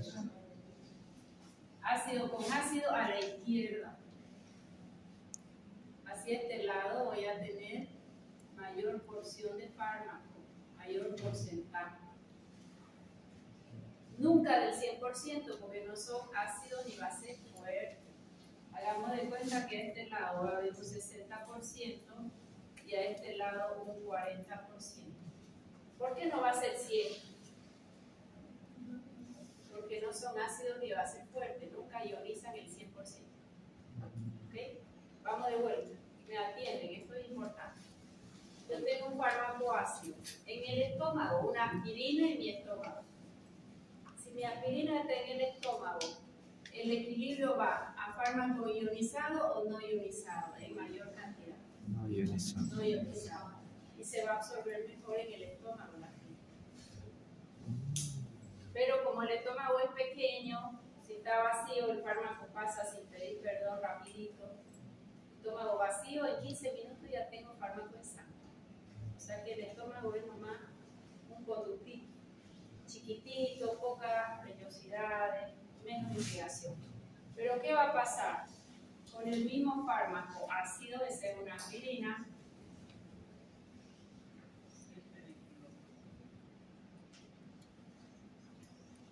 Ácido con ácido a la izquierda. Hacia este lado voy a tener mayor porción de fármaco, mayor porcentaje. Nunca del 100%, porque no son ácidos ni bases fuertes. Hagamos de cuenta que a este lado va a haber un 60% y a este lado un 40%. ¿Por qué no va a ser 100? Porque no son ácidos ni bases fuertes, nunca ionizan el 100%. ¿Ok? Vamos de vuelta. Me atienden, esto es importante. Yo tengo un fármaco ácido en el estómago, una aspirina en mi estómago. Si mi aspirina está en el estómago, ¿el equilibrio va a fármaco ionizado o no ionizado en mayor cantidad? No ionizado. No ionizado. y se va a absorber mejor en el estómago la aspirina. Pero como el estómago es pequeño, si está vacío, el fármaco pasa sin pedir perdón rapidito. Estómago vacío, en 15 minutos ya tengo fármaco en sangre. O sea que el estómago es nomás un conductito, chiquitito, pocas vellosidades, menos irrigación. Pero ¿qué va a pasar? Con el mismo fármaco ácido, esa es una aspirina,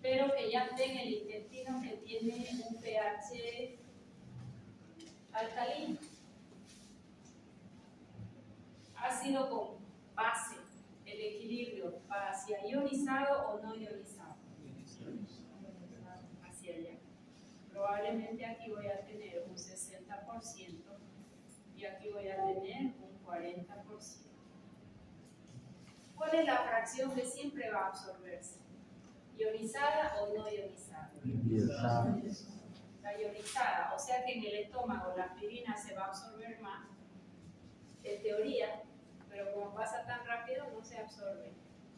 pero que ya esté en el intestino, que tiene un pH alcalino. Ácido con base, el equilibrio hacia ionizado o no ionizado. Hacia allá. Probablemente aquí voy a tener un 60% y aquí voy a tener un 40%. ¿Cuál es la fracción que siempre va a absorberse? ¿Ionizada o no ionizada? La ionizada, o sea que en el estómago la aspirina se va a absorber más, en teoría, pero como pasa tan rápido no se absorbe.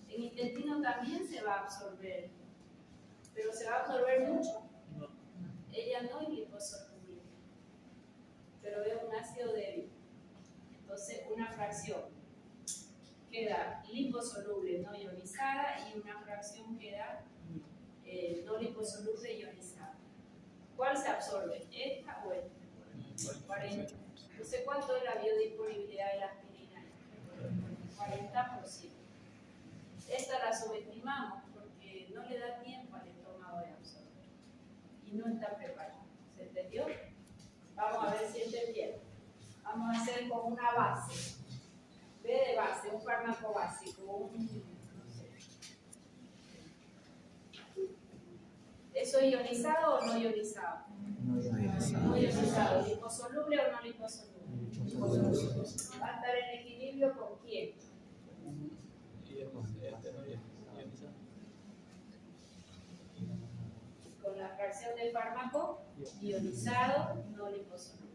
En el intestino también se va a absorber, pero se va a absorber mucho. Ella no es liposoluble, pero es un ácido débil. Entonces una fracción queda liposoluble no ionizada y una fracción queda no liposoluble ionizada. ¿Cuál se absorbe? ¿Esta o esta? 40. No sé cuánto es la biodisponibilidad de la aspirina. 40%. Esta la subestimamos porque no le da tiempo al estómago de absorber y no está preparado. ¿Se entendió? Vamos a ver si entendieron. Vamos a hacer como una base. B de base, un fármaco básico. ¿Eso es ionizado o no ionizado? No ionizado. ¿Liposoluble o no liposoluble? ¿Va a estar en equilibrio con quién? Con la fracción del fármaco ionizado, no liposoluble.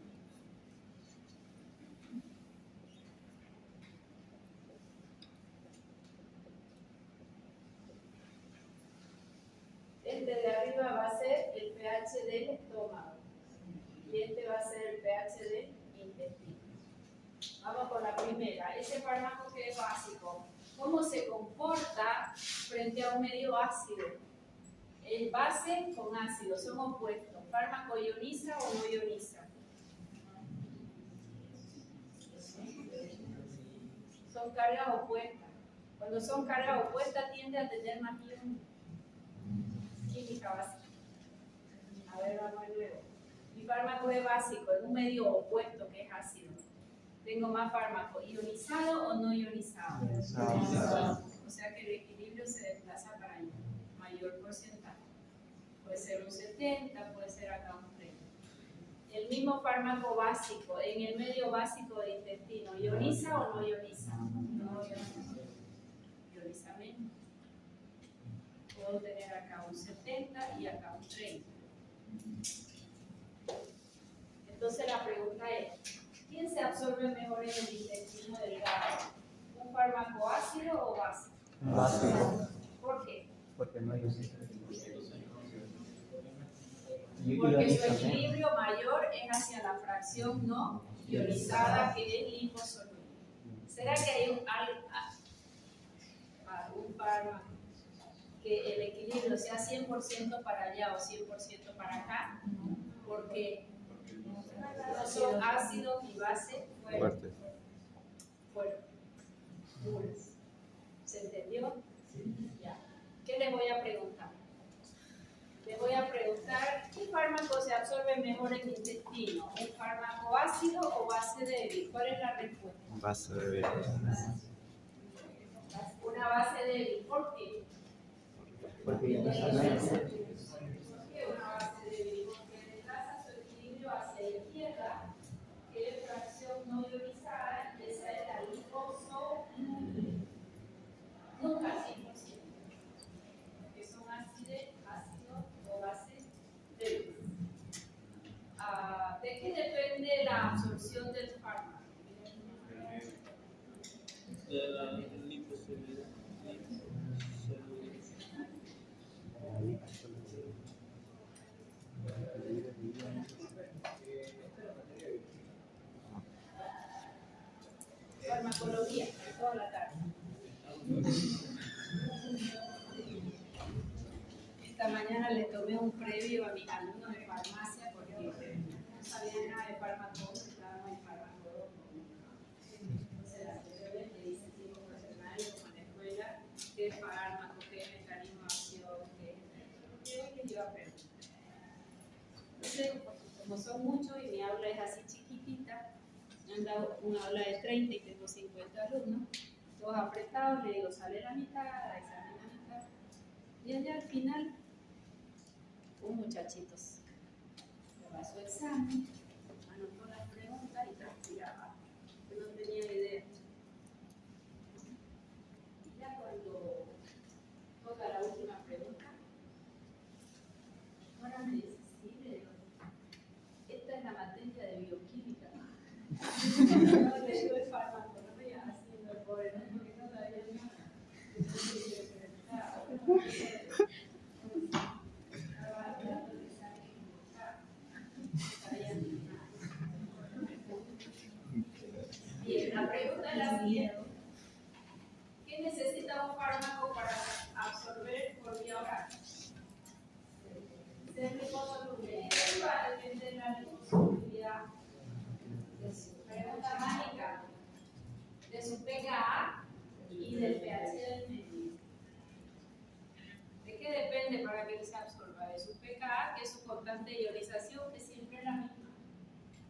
Este de arriba va a ser el pH del estómago y este va a ser el pH del intestino. Vamos con la primera. Ese fármaco que es básico, ¿cómo se comporta frente a un medio ácido? El base con ácido son opuestos. ¿Fármaco ioniza o no ioniza? Son cargas opuestas. Cuando son cargas opuestas tiende a tener más iones. Química básica. A ver, vamos de nuevo. Mi fármaco es básico, en un medio opuesto que es ácido. Tengo más fármaco, ¿ionizado o no ionizado? Ionizado. O sea que el equilibrio se desplaza para allá, mayor porcentaje. Puede ser un 70, puede ser acá un 30. El mismo fármaco básico, en el medio básico de intestino, ¿ioniza o no ioniza? No ioniza. Ioniza menos. Puedo tener acá un 70 y acá un 30. Entonces la pregunta es, ¿quién se absorbe mejor en el intestino delgado? ¿Un fármaco ácido o básico? Básico. ¿Por qué? Porque no hay un Porque su equilibrio mayor es hacia la fracción no ionizada, que es liposoluble. ¿Será que hay algún fármaco que el equilibrio sea 100% para allá o 100% para acá? Porque no son ácidos y bases fuertes. Puras. ¿Se entendió? Ya. ¿Qué les voy a preguntar? Les voy a preguntar, ¿qué fármaco se absorbe mejor en el intestino? ¿Un fármaco ácido o base débil? ¿Cuál es la respuesta? Base débil. Una base débil. ¿Por qué? Porque ya ¿Por está qué una base débil? Porque desplaza su equilibrio hacia la izquierda, que es fracción no ionizada, y esa es la liposoluble. Nunca 100%. Porque son ácidos o bases débiles. ¿De qué depende la absorción del fármaco? tomé un previo a mis alumnos de farmacia porque no sabían nada de fármacos, estábamos en fármacos. Entonces las teorías que dicen tipo profesional como en la escuela, qué es fármaco, qué es mecanismo de acción, qué hoy les iba a preguntar. Entonces, como son muchos y mi aula es así chiquitita, me han dado una aula de 30 y tengo 50 alumnos, todos apretados, le digo, sale la mitad, examen la mitad. Y allá al final, un muchachito se va su examen, anotó las preguntas y transpiraba, que no tenía idea. Y ya cuando toca la última pregunta, ahora me dice, sí, le digo, esta es la materia de bioquímica. No le digo el fármaco, no me iba haciendo el pobre, ¿no? Porque no sabía nada. Entonces, bien, la pregunta es la siguiente. ¿Qué necesita un fármaco para absorber por vía oral? Ser liposoluble. ¿Qué va a depender de la liposolubilidad? Pregunta mágica. De su pKa y del pH del medio. ¿De qué depende para que se absorba? De su pKa, que es su constante de ionización, que siempre es la misma.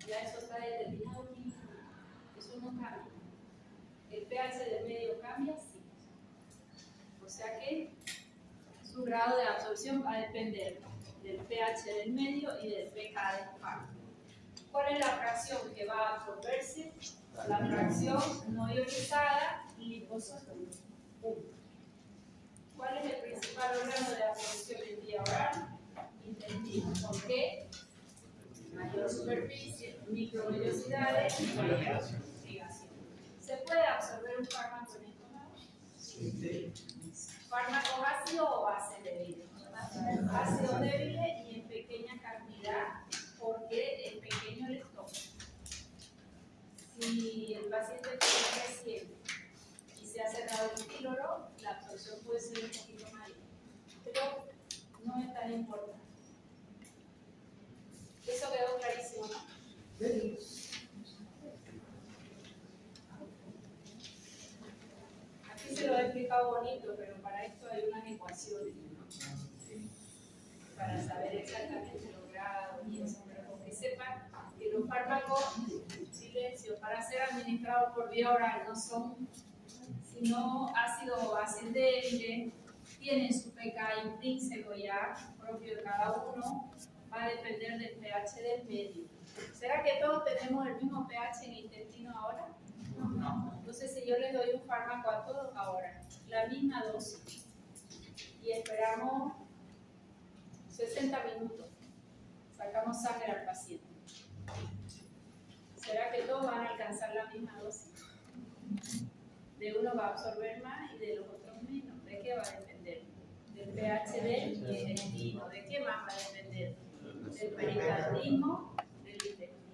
Ya eso está determinado. Eso no cambia. ¿El pH del medio cambia? Sí. O sea que su grado de absorción va a depender del pH del medio y del pKa del fármaco. ¿Cuál es la fracción que va a absorberse? La fracción no ionizada liposoluble. ¿Cuál es el principal órgano de absorción en vía oral? Intestino. ¿Por qué? Mayor superficie, microvellosidades y mayor irrigación. ¿Se puede absorber un fármaco en el estómago? Sí. ¿Fármacos ácidos o base débil? Ácidos débiles y en pequeña cantidad, porque es pequeño el estómago. Si el paciente tiene recién y se ha cerrado el píloro, la absorción puede ser un poquito mayor, pero no es tan importante. Eso quedó clarísimo, ¿no? Aquí se lo he explicado bonito, pero para esto hay unas ecuaciones, ¿no? Para saber exactamente los grados y eso, pero que sepan que los fármacos, silencio, para ser administrados por vía oral no son sino ácidos o bases débiles, tienen su pKa intrínseco ya, propio de cada uno, va a depender del pH del medio. ¿Será que todos tenemos el mismo pH en el intestino ahora? No. Entonces, si yo les doy un fármaco a todos ahora, la misma dosis, y esperamos 60 minutos, sacamos sangre al paciente, ¿será que todos van a alcanzar la misma dosis? De uno va a absorber más y de los otros menos. ¿De qué va a depender? Del pH del intestino. ¿De qué más va a depender? Del peristaltismo del intestino.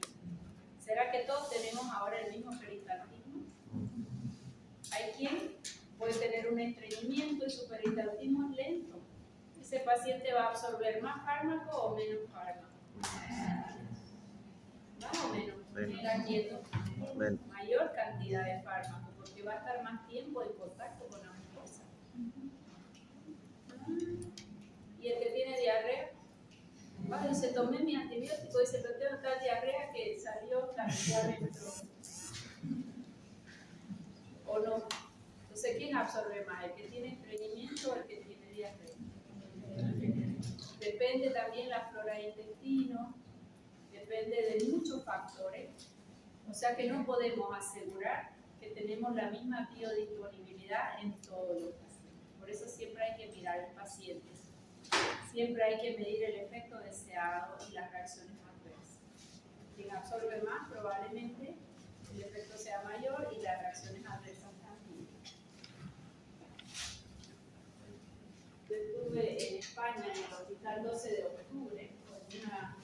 ¿Será que todos tenemos ahora el mismo peristaltismo? Hay quien puede tener un estreñimiento y su peristaltismo es lento. ¿Ese paciente va a absorber más fármaco o menos fármaco? ¿Más o menos? Mira quieto. Mayor cantidad de fármaco, porque va a estar más tiempo en contacto con la mucosa. ¿Y el que tiene diarrea? Bueno, se tomé mi antibiótico y se lo tengo tal diarrea que salió la diámetro. ¿O no? Entonces, ¿quién absorbe más? ¿El que tiene estreñimiento o el que tiene diarrea? Depende también la flora del intestino, depende de muchos factores. O sea que no podemos asegurar que tenemos la misma biodisponibilidad en todos los pacientes. Por eso siempre hay que mirar el paciente. Siempre hay que medir el efecto deseado y las reacciones adversas. Quien absorbe más, probablemente el efecto sea mayor y las reacciones adversas también. Yo estuve en España, en el Hospital 12 de Octubre, con una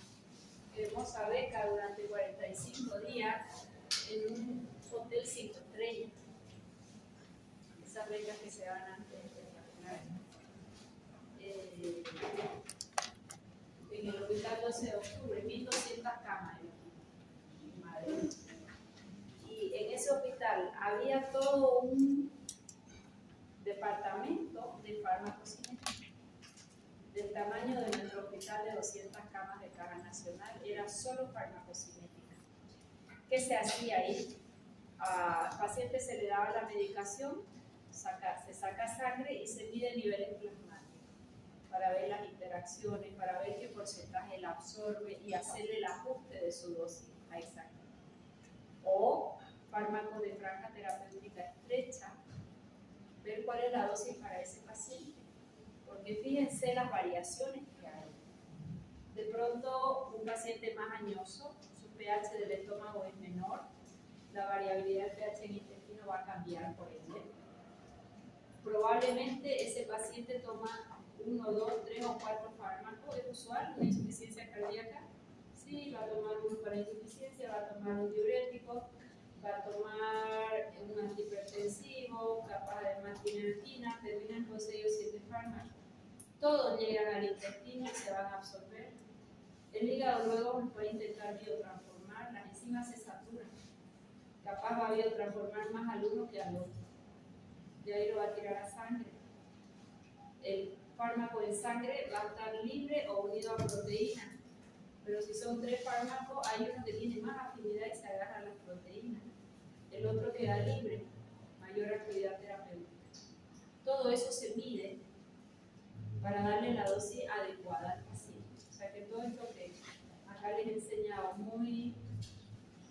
hermosa beca durante 45 días en un hotel 5 estrellas. Esas becas que se dan antes de la 12 de octubre, 1200 camas en Madrid. Y en ese hospital había todo un departamento de farmacocinética del tamaño de nuestro hospital de 200 camas de Caja Nacional, era solo farmacocinética. ¿Qué se hacía ahí? Al paciente se le daba la medicación, se saca sangre y se mide niveles plasmáticos para ver las interacciones, para ver qué porcentaje la absorbe y hacer el ajuste de su dosis a esa sangre. O fármaco de franja terapéutica estrecha, ver cuál es la dosis para ese paciente. Porque fíjense las variaciones que hay. De pronto, un paciente más añoso, su pH del estómago es menor, la variabilidad del pH en el intestino va a cambiar por ende. Probablemente ese paciente toma 1, 2, 3 o 4 fármacos, es usual, una insuficiencia cardíaca. Sí, va a tomar uno para insuficiencia, va a tomar un diurético, va a tomar un antihipertensivo, capaz de matinantina, terminan con 6 o 7 fármacos. Todos llegan al intestino y se van a absorber. El hígado luego va a intentar biotransformar, las enzimas se saturan. Capaz va a biotransformar más al uno que al otro. De ahí lo va a tirar a sangre. El fármaco en sangre va a estar libre o unido a proteína. Pero si son 3 fármacos, hay uno que tiene más afinidad y se agarra a las proteínas. El otro queda libre, mayor actividad terapéutica. Todo eso se mide para darle la dosis adecuada al paciente. O sea que todo esto que acá les he enseñado muy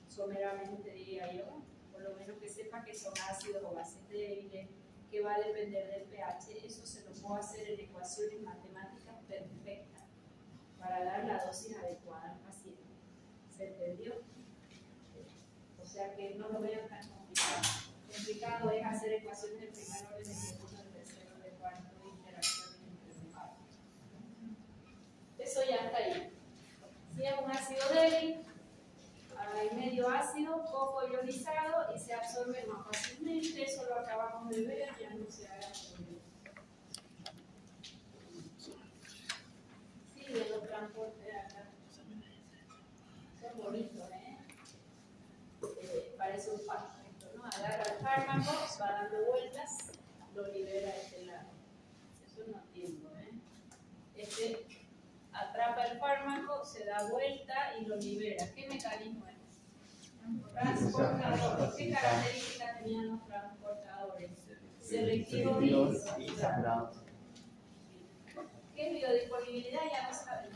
someramente, diría yo, por lo menos que sepa que son ácidos o bases débiles, que va a depender del pH, eso se lo puedo hacer en ecuaciones matemáticas perfectas para dar la dosis adecuada al paciente. ¿Se entendió? O sea que no lo vean tan complicado. Complicado es hacer ecuaciones de primer orden, de segundo, de tercero, de cuarto, de interacciones entre separados. Eso ya está ahí. Si es un ácido débil, hay medio ácido, poco ionizado y se absorbe más fácilmente. Eso lo acabamos de ver, ya no se haga problema. Sí, de los transportes de acá. Son bonitos, parece un fármaco, ¿no? Agarra el fármaco, va dando vueltas, lo libera a este lado. Eso no entiendo, Este atrapa el fármaco, se da vuelta y lo libera. ¿Qué mecanismo es? Transportador. ¿Qué características tenían los transportadores? Selectivo y saturado. ¿Qué es biodisponibilidad? Ya no saben.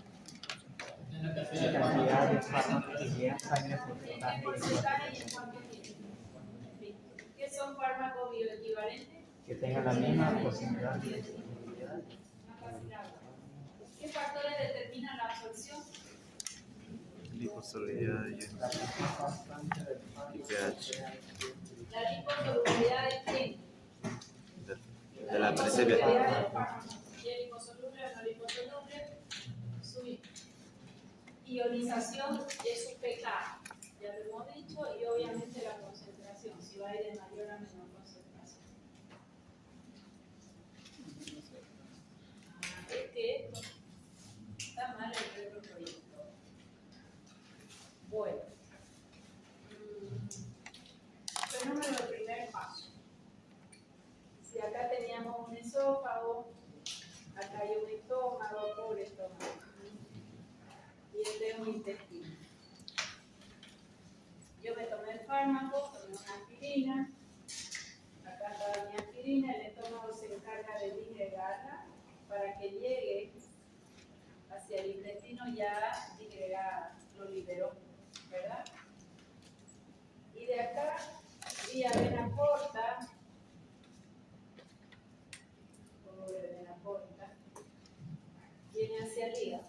La cantidad de fármacos que llega a sangre por ¿En qué porcentaje. porcentaje y en cuánto tiempo? ¿Qué son fármacos bioequivalentes? Que tengan la misma posibilidad de disponibilidad. ¿Qué factores determinan la absorción? Liposolubilidad y pH. La liposolubilidad de quién? De la liposolubilidad presepia. del fármaco. ¿Y el liposoluble o no liposoluble? Su ionización es su pK, ya lo hemos dicho, y obviamente la concentración, si va a ir de mayor a menor concentración. Es que está mal el retroproyecto. Bueno, fenómeno del primer paso. Si acá teníamos un esófago, acá hay un estómago, pobre estómago. Y este es un intestino. Yo me tomé el fármaco, tomé una aspirina, acá está mi aspirina, el estómago se encarga de disgregarla para que llegue hacia el intestino ya disgregada, lo liberó, ¿verdad? Y de acá, vía vena corta, viene hacia el hígado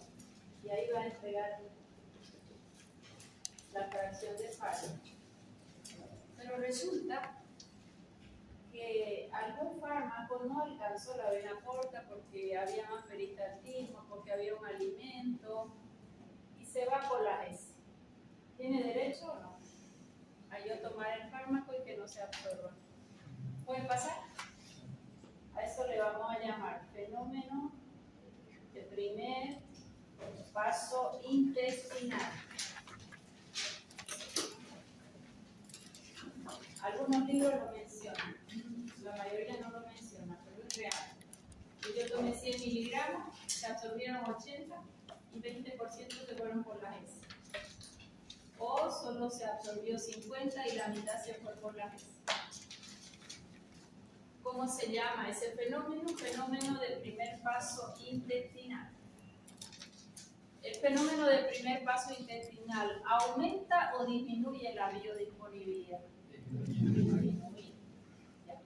y ahí va a entregar la fracción de fármaco. Pero resulta que algún fármaco no alcanzó la vena corta porque había más peristaltismo, porque había un alimento y se va por la S. ¿Tiene derecho o no? A yo tomar el fármaco y que no se absorba. ¿Puede pasar? A eso le vamos a llamar fenómeno de primer paso intestinal. Algunos libros lo mencionan, la mayoría no lo menciona, pero es real. Si yo tomé 100 miligramos, se absorbieron 80 y 20% se fueron por las heces. O solo se absorbió 50 y la mitad se fue por las heces. ¿Cómo se llama ese fenómeno? Fenómeno del primer paso intestinal. El fenómeno del primer paso intestinal ¿aumenta o disminuye la biodisponibilidad? Disminuye. Ya.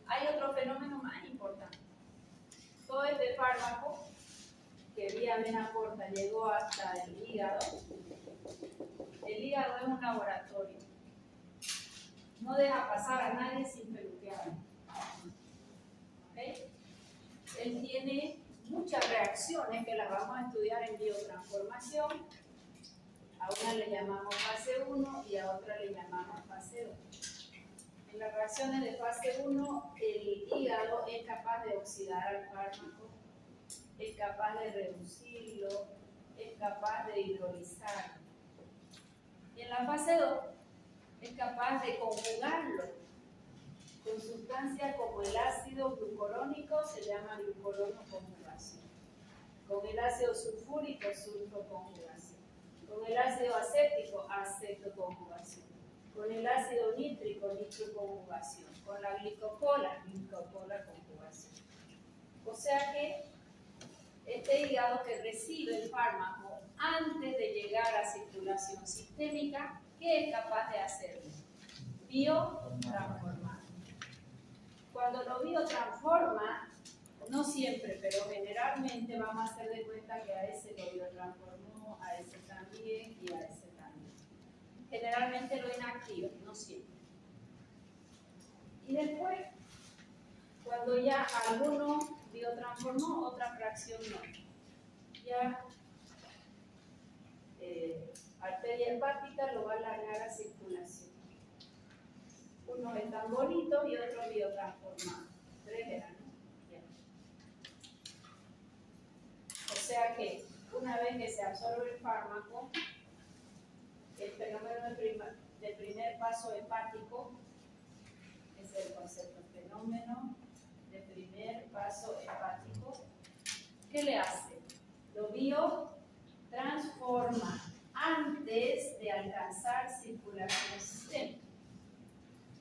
Hay otro fenómeno más importante. Todo este fármaco que vía vena corta llegó hasta el hígado. El hígado es un laboratorio. No deja pasar a nadie sin peluquear. ¿Okay? Él tiene muchas reacciones que las vamos a estudiar en biotransformación. A una le llamamos fase 1 y a otra le llamamos fase 2. En las reacciones de fase 1, el hígado es capaz de oxidar al fármaco, es capaz de reducirlo, es capaz de hidrolizarlo. Y en la fase 2, es capaz de conjugarlo con sustancias como el ácido glucurónico, se llama glucuronoconjugación. Con el ácido sulfúrico, sulfoconjugación. Con el ácido acético, acetoconjugación. Con el ácido nítrico, nitroconjugación. Con la glicocola, glicocolaconjugación. O sea que este hígado que recibe el fármaco antes de llegar a circulación sistémica, ¿qué es capaz de hacer? Biotransformar. Cuando lo biotransforma, no siempre, pero generalmente vamos a hacer de cuenta que a ese lo biotransformó, a ese también y a ese también. Generalmente lo inactiva, no siempre. Y después, cuando ya alguno biotransformó, otra fracción no. Ya arteria hepática lo va a largar a circulación. Unos están bonitos y otros biotransformados. 3 eran, ¿no? Bien. O sea que una vez que se absorbe el fármaco, el fenómeno del primer paso hepático es el concepto fenómeno de primer paso hepático. ¿Qué le hace? Lo biotransforma antes de alcanzar circulación sistémica.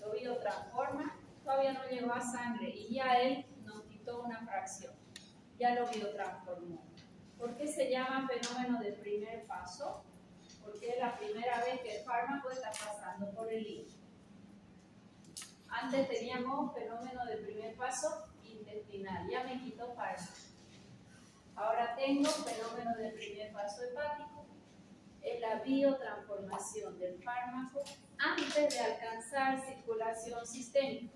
Lo biotransforma, todavía no llegó a sangre y ya él nos quitó una fracción. Ya lo biotransformó. ¿Por qué se llama fenómeno de primer paso? Porque es la primera vez que el fármaco está pasando por el hígado. Antes teníamos fenómeno de primer paso intestinal, ya me quitó fármaco. Ahora tengo fenómeno de primer paso hepático, es la biotransformación del fármaco antes de alcanzar circulación sistémica.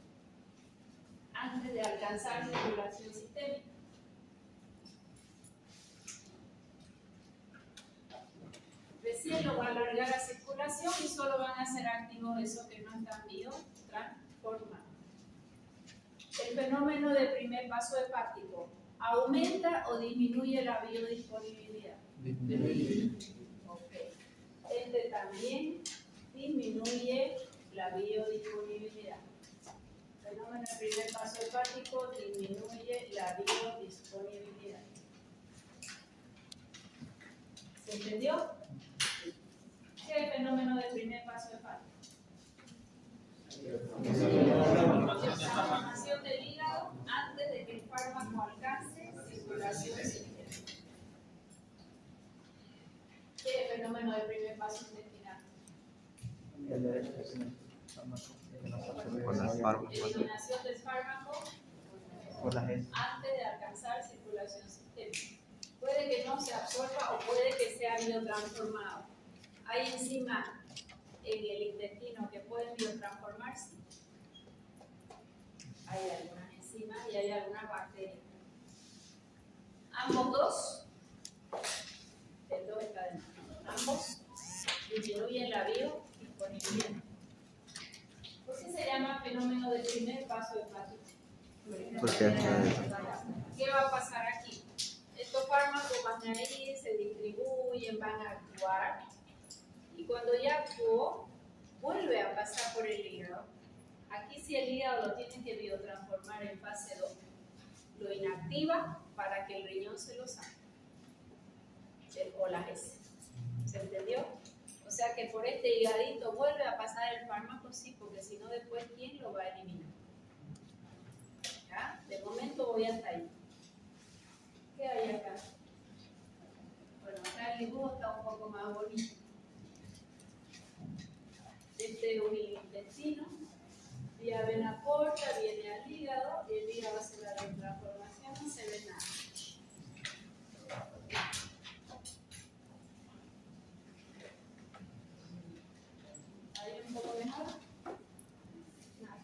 Antes de alcanzar circulación sistémica. Recién lo va a alargar a circulación y solo van a ser activos esos que no están biotransformados. El fenómeno de primer paso hepático, ¿aumenta o disminuye la biodisponibilidad? Disminuye. Okay. Este también disminuye la biodisponibilidad. El fenómeno de primer paso hepático disminuye la biodisponibilidad. ¿Se entendió? ¿Qué es el fenómeno de primer paso hepático? Transformación del hígado antes de que el fármaco alcance circulación sistémica. ¿Qué es el fenómeno del primer paso intestinal? Eliminación del fármaco antes de alcanzar circulación sistémica. Puede que no se absorba o puede que sea biotransformado. Hay enzimas en el intestino que pueden biotransformarse. Hay algunas enzimas y hay algunas bacterias. Ambos dos, el 2 está de más. Ambos disminuyen la biodisponibilidad. ¿Por qué se llama fenómeno de primer paso hepático? Porque ¿qué va a pasar aquí? Estos fármacos van a ir, se distribuyen, van a actuar. Y cuando ya actuó, vuelve a pasar por el hígado. Aquí si el hígado lo tiene que biotransformar en fase 2, lo inactiva para que el riñón se lo saque. O las heces. ¿Se entendió? O sea que por este higadito vuelve a pasar el fármaco, sí, porque si no después, ¿quién lo va a eliminar? ¿Ya? De momento voy hasta ahí. ¿Qué hay acá? Bueno, acá el dibujo está un poco más bonito. Este es un intestino, vía vena porta, viene al hígado, y el hígado hace la transformación, no se ve nada. ¿Ahí un poco mejor? Nada.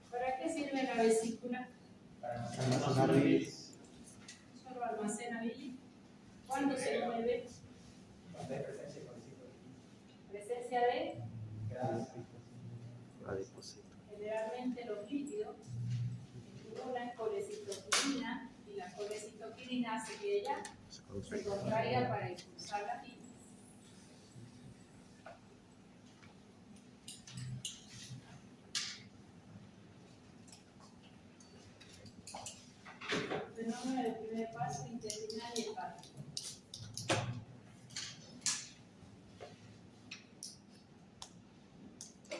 ¿Para qué sirve la vesícula? Almacenar bilis. Solo almacena bilis. ¿Cuándo se mueve? Presencia de Adipocito. generalmente los lípidos estimulan colecitoquinina y la colecitoquinina hace que ella se contraiga para expulsar la bilis. Fenómeno del primer paso intestinal y hepático.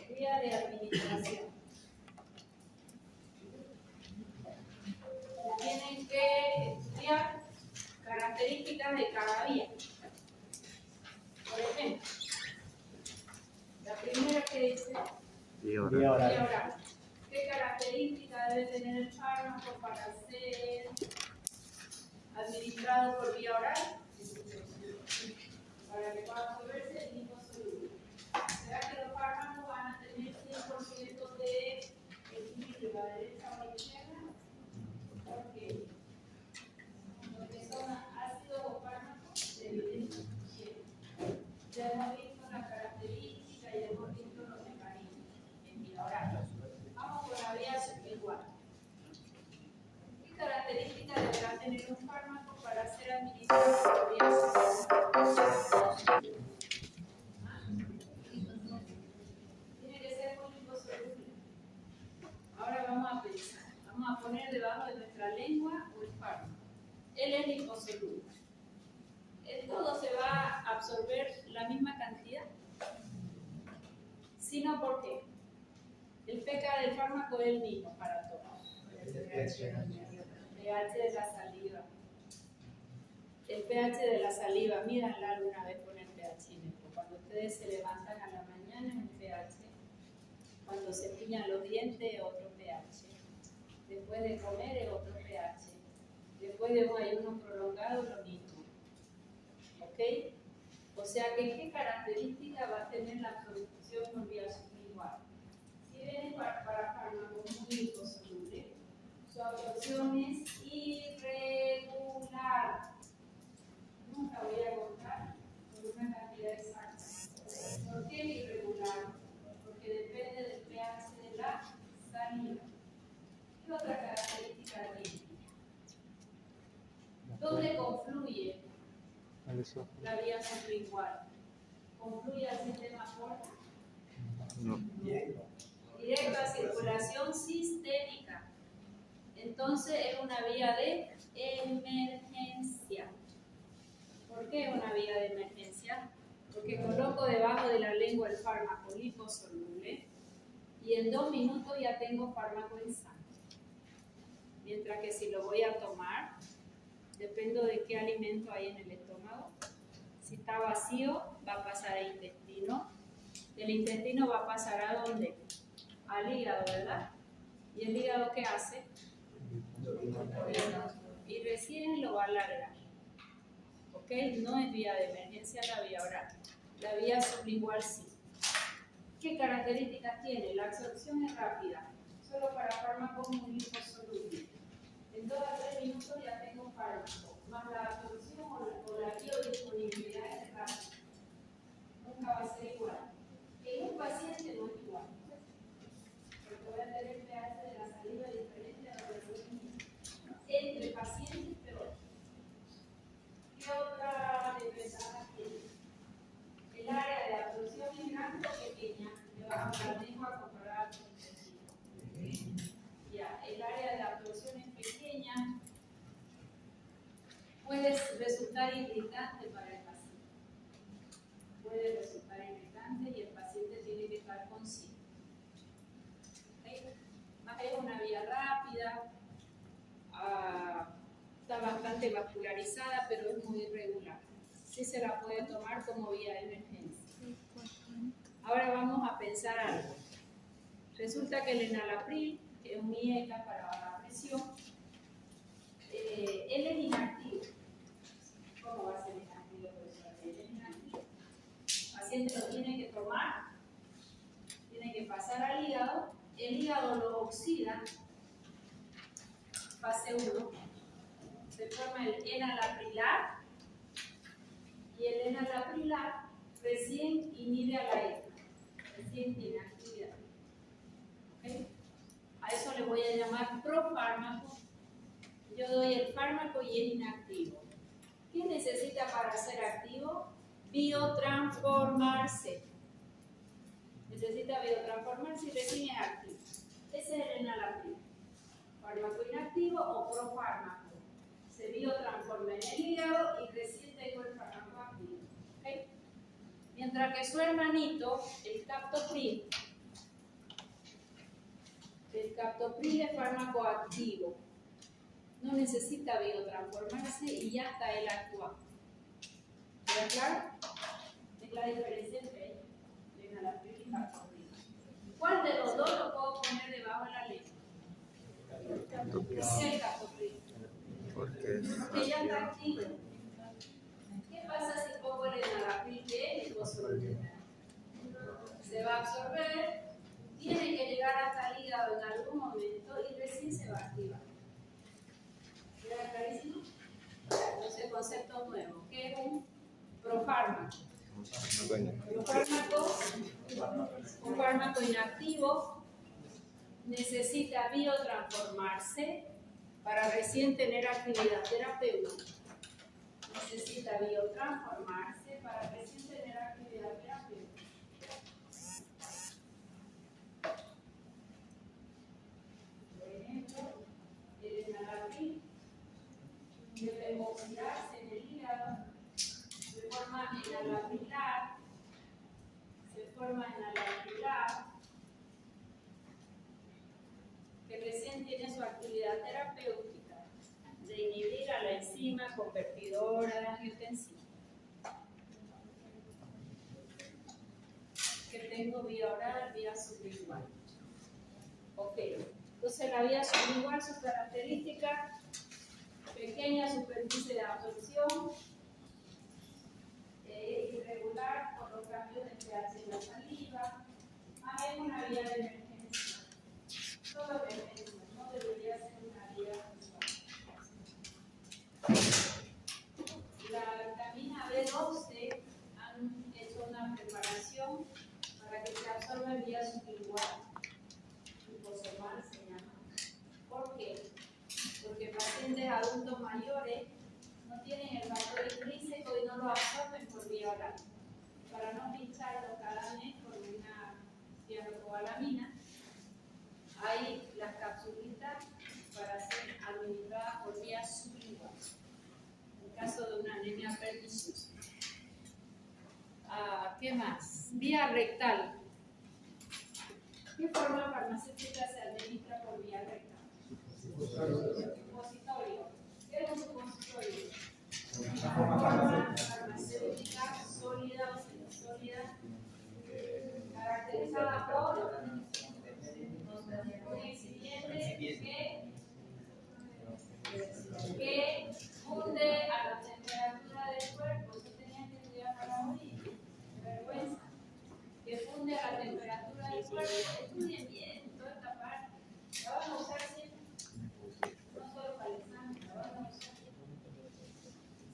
Vía de administración. Tienen que estudiar características de cada vía. Por ejemplo, la primera que dice Vía Vía oral. vía oral. oral. ¿Qué características debe tener el fármaco para ser administrado por vía oral? Para que pueda absorberse el mismo soluble. ¿Será que los fármacos van a tener 100% de equilibrio a la derecha o a la izquierda? ¿Por qué? Porque son ácidos o fármacos de evidencia ciega. Ya hemos visto las características y hemos visto los mecanismos en vía oral. Vamos con la vía sublingual. ¿Qué características deberá tener un fármaco para ser administrado por vía sublingual? Tiene que ser muy liposoluble. Ahora vamos a pensar. Vamos a poner debajo de nuestra lengua un fármaco. Él es liposoluble. ¿En todo se va a absorber la misma cantidad? Si no, ¿por qué? El pH del fármaco es el mismo para todos. El pH de la saliva. El pH de la saliva, mídanla alguna vez con el pHímetro. Cuando ustedes se levantan a la mañana es un pH. Cuando se cepillan los dientes, otro pH. Después de comer es otro pH. Después de un ayuno prolongado, lo mismo. ¿Ok? O sea que, ¿qué característica va a tener la absorción por vía sublingual? Si viene para fármacos muy liposolubles, su absorción es irregular. Nunca voy a contar con una cantidad exacta. ¿Por qué irregular? Porque depende del pH de la saliva. ¿Qué otra característica tiene? ¿Dónde confluye la vía sublingual? ¿Confluye al sistema porta? No. Directa circulación sistémica. Entonces es una vía de emergencia. ¿Por qué es una vía de emergencia? Porque coloco debajo de la lengua el fármaco liposoluble y en 2 minutos ya tengo fármaco en sangre. Mientras que si lo voy a tomar, dependo de qué alimento hay en el estómago. Si está vacío, va a pasar al intestino. Del intestino va a pasar ¿a dónde? Al hígado, ¿verdad? ¿Y el hígado qué hace? Y recién lo va a alargar. ¿Ok? No es vía de emergencia la vía oral. La vía sublingual sí. ¿Qué características tiene? La absorción es rápida, solo para fármacos muy liposolubles. En 2 a 3 minutos ya tengo fármaco, más la absorción o la biodisponibilidad es rápida. Nunca va a ser igual. En un paciente no es igual. Porque voy a tener el pH de la saliva diferente a lo del organismo. Entre pacientes peor. manejo a comparar con el tejido. Ya, el área de absorción es pequeña, puede resultar irritante para el paciente. Puede resultar irritante y el paciente tiene que estar consciente. ¿Okay? Es una vía rápida, está bastante vascularizada, pero es muy irregular. Sí se la puede tomar como vía de emergencia. Ahora vamos a pensar algo. Resulta que el enalapril es un IECA para bajar presión. Él es inactivo. ¿Cómo va a ser inactivo, profesor? Él es inactivo. El paciente lo tiene que tomar, tiene que pasar al hígado. El hígado lo oxida, fase 1. Se forma el enalaprilar y el enalaprilar recién inhibe a la ECA, recién tiene actividad. ¿Okay? A eso le voy a llamar profármaco. Yo doy el fármaco y es inactivo. ¿Qué necesita para ser activo? Biotransformarse. Necesita biotransformarse y recién es activo. Ese es el enalapril. Fármaco inactivo o profármaco. Se biotransforma en el hígado y recién tengo el fármaco activo. ¿Okay? Mientras que su hermanito, el captopril es fármaco activo. No necesita biotransformarse y ya está él actuando. ¿Queda claro? Es la diferencia entre enalapril y captopril. ¿Cuál de los dos lo puedo poner debajo de la lengua? El captopril. Porque Porque ya está activo. ¿Qué pasa si pongo el enalapril que es liposoluble? Se va a absorber, tiene que llegar hasta el hígado en algún momento y recién se va a activar. ¿Queda clarísimo? Entonces, concepto nuevo. ¿Qué es un profármaco? Un fármaco inactivo necesita biotransformarse para recién tener actividad terapéutica. Necesita biotransformarse para recién tener actividad terapéutica. Por ejemplo, el enalapril debe oxidarse en el hígado, se forma enalaprilar, que recién tiene su actividad terapéutica de inhibir a la enzima convertidora de angiotensina. Que tengo vía oral, vía sublingual. Ok, entonces la vía sublingual, sus características: pequeña superficie de absorción, irregular por los cambios de pH en la saliva. Es una vía de emergencia. Todo emergencia, no debería ser una vía usual. La vitamina B12 han hecho una preparación para que se absorba en vía sublingual. Liposomal se llama. ¿Por qué? Porque pacientes adultos mayores no tienen el factor intrínseco y no lo absorben por vía oral. Para no pincharlo cada mes con una cianocobalamina, hay las capsulitas para ser administradas por vía sublingual, en caso de una anemia perniciosa. ¿Qué más? Vía rectal. ¿Qué forma farmacéutica se administra por vía rectal? Supositorio. ¿Qué es un supositorio? Una forma farmacéutica sólida o semisólida, caracterizada por un excipiente que funde a la temperatura del cuerpo. Eso tenía que estudiar para morir. Qué vergüenza. Que funde a la temperatura del cuerpo. Estudien bien toda esta parte. La van a usar siempre. No solo para el examen, la van a usar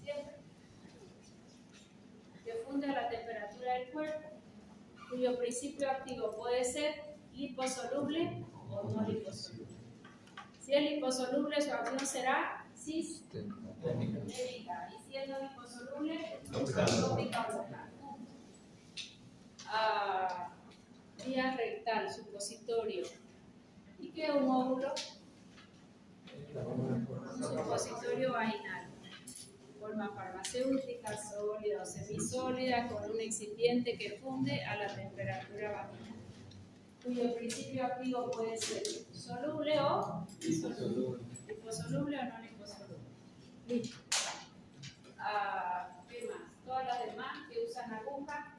siempre. Que funde a la temperatura del cuerpo, cuyo principio activo puede ser liposoluble o no liposoluble. Si es liposoluble, su acción será sistémica. Y si es no liposoluble, tópica local. Vía vía rectal, supositorio. ¿Y qué es un óvulo? Un supositorio vaginal. Forma farmacéutica sólida o semisólida con un excipiente que funde a la temperatura vaginal, cuyo principio activo puede ser soluble o insoluble, liposoluble o no liposoluble. Listo. ¿Qué más? Todas las demás que usan aguja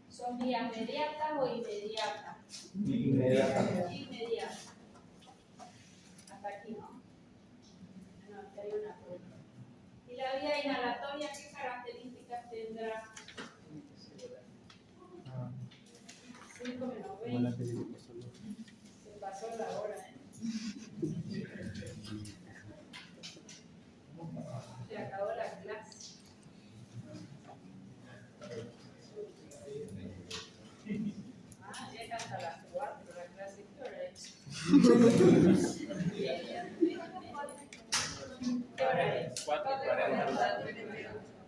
son vías mediatas o inmediatas. Inmediatas. Hasta aquí, ¿no? No, aquí hay una prueba. ¿Y la vía inhalatoria qué características tendrá? 5 menos 20. Se pasó la hora, ¿eh? Se acabó la clase. Ya es hasta las 4 la clase. ¿Qué hora es? ¿Qué hora es? 4:40.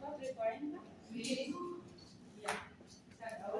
4:40. Sí. Ya. Se acabó.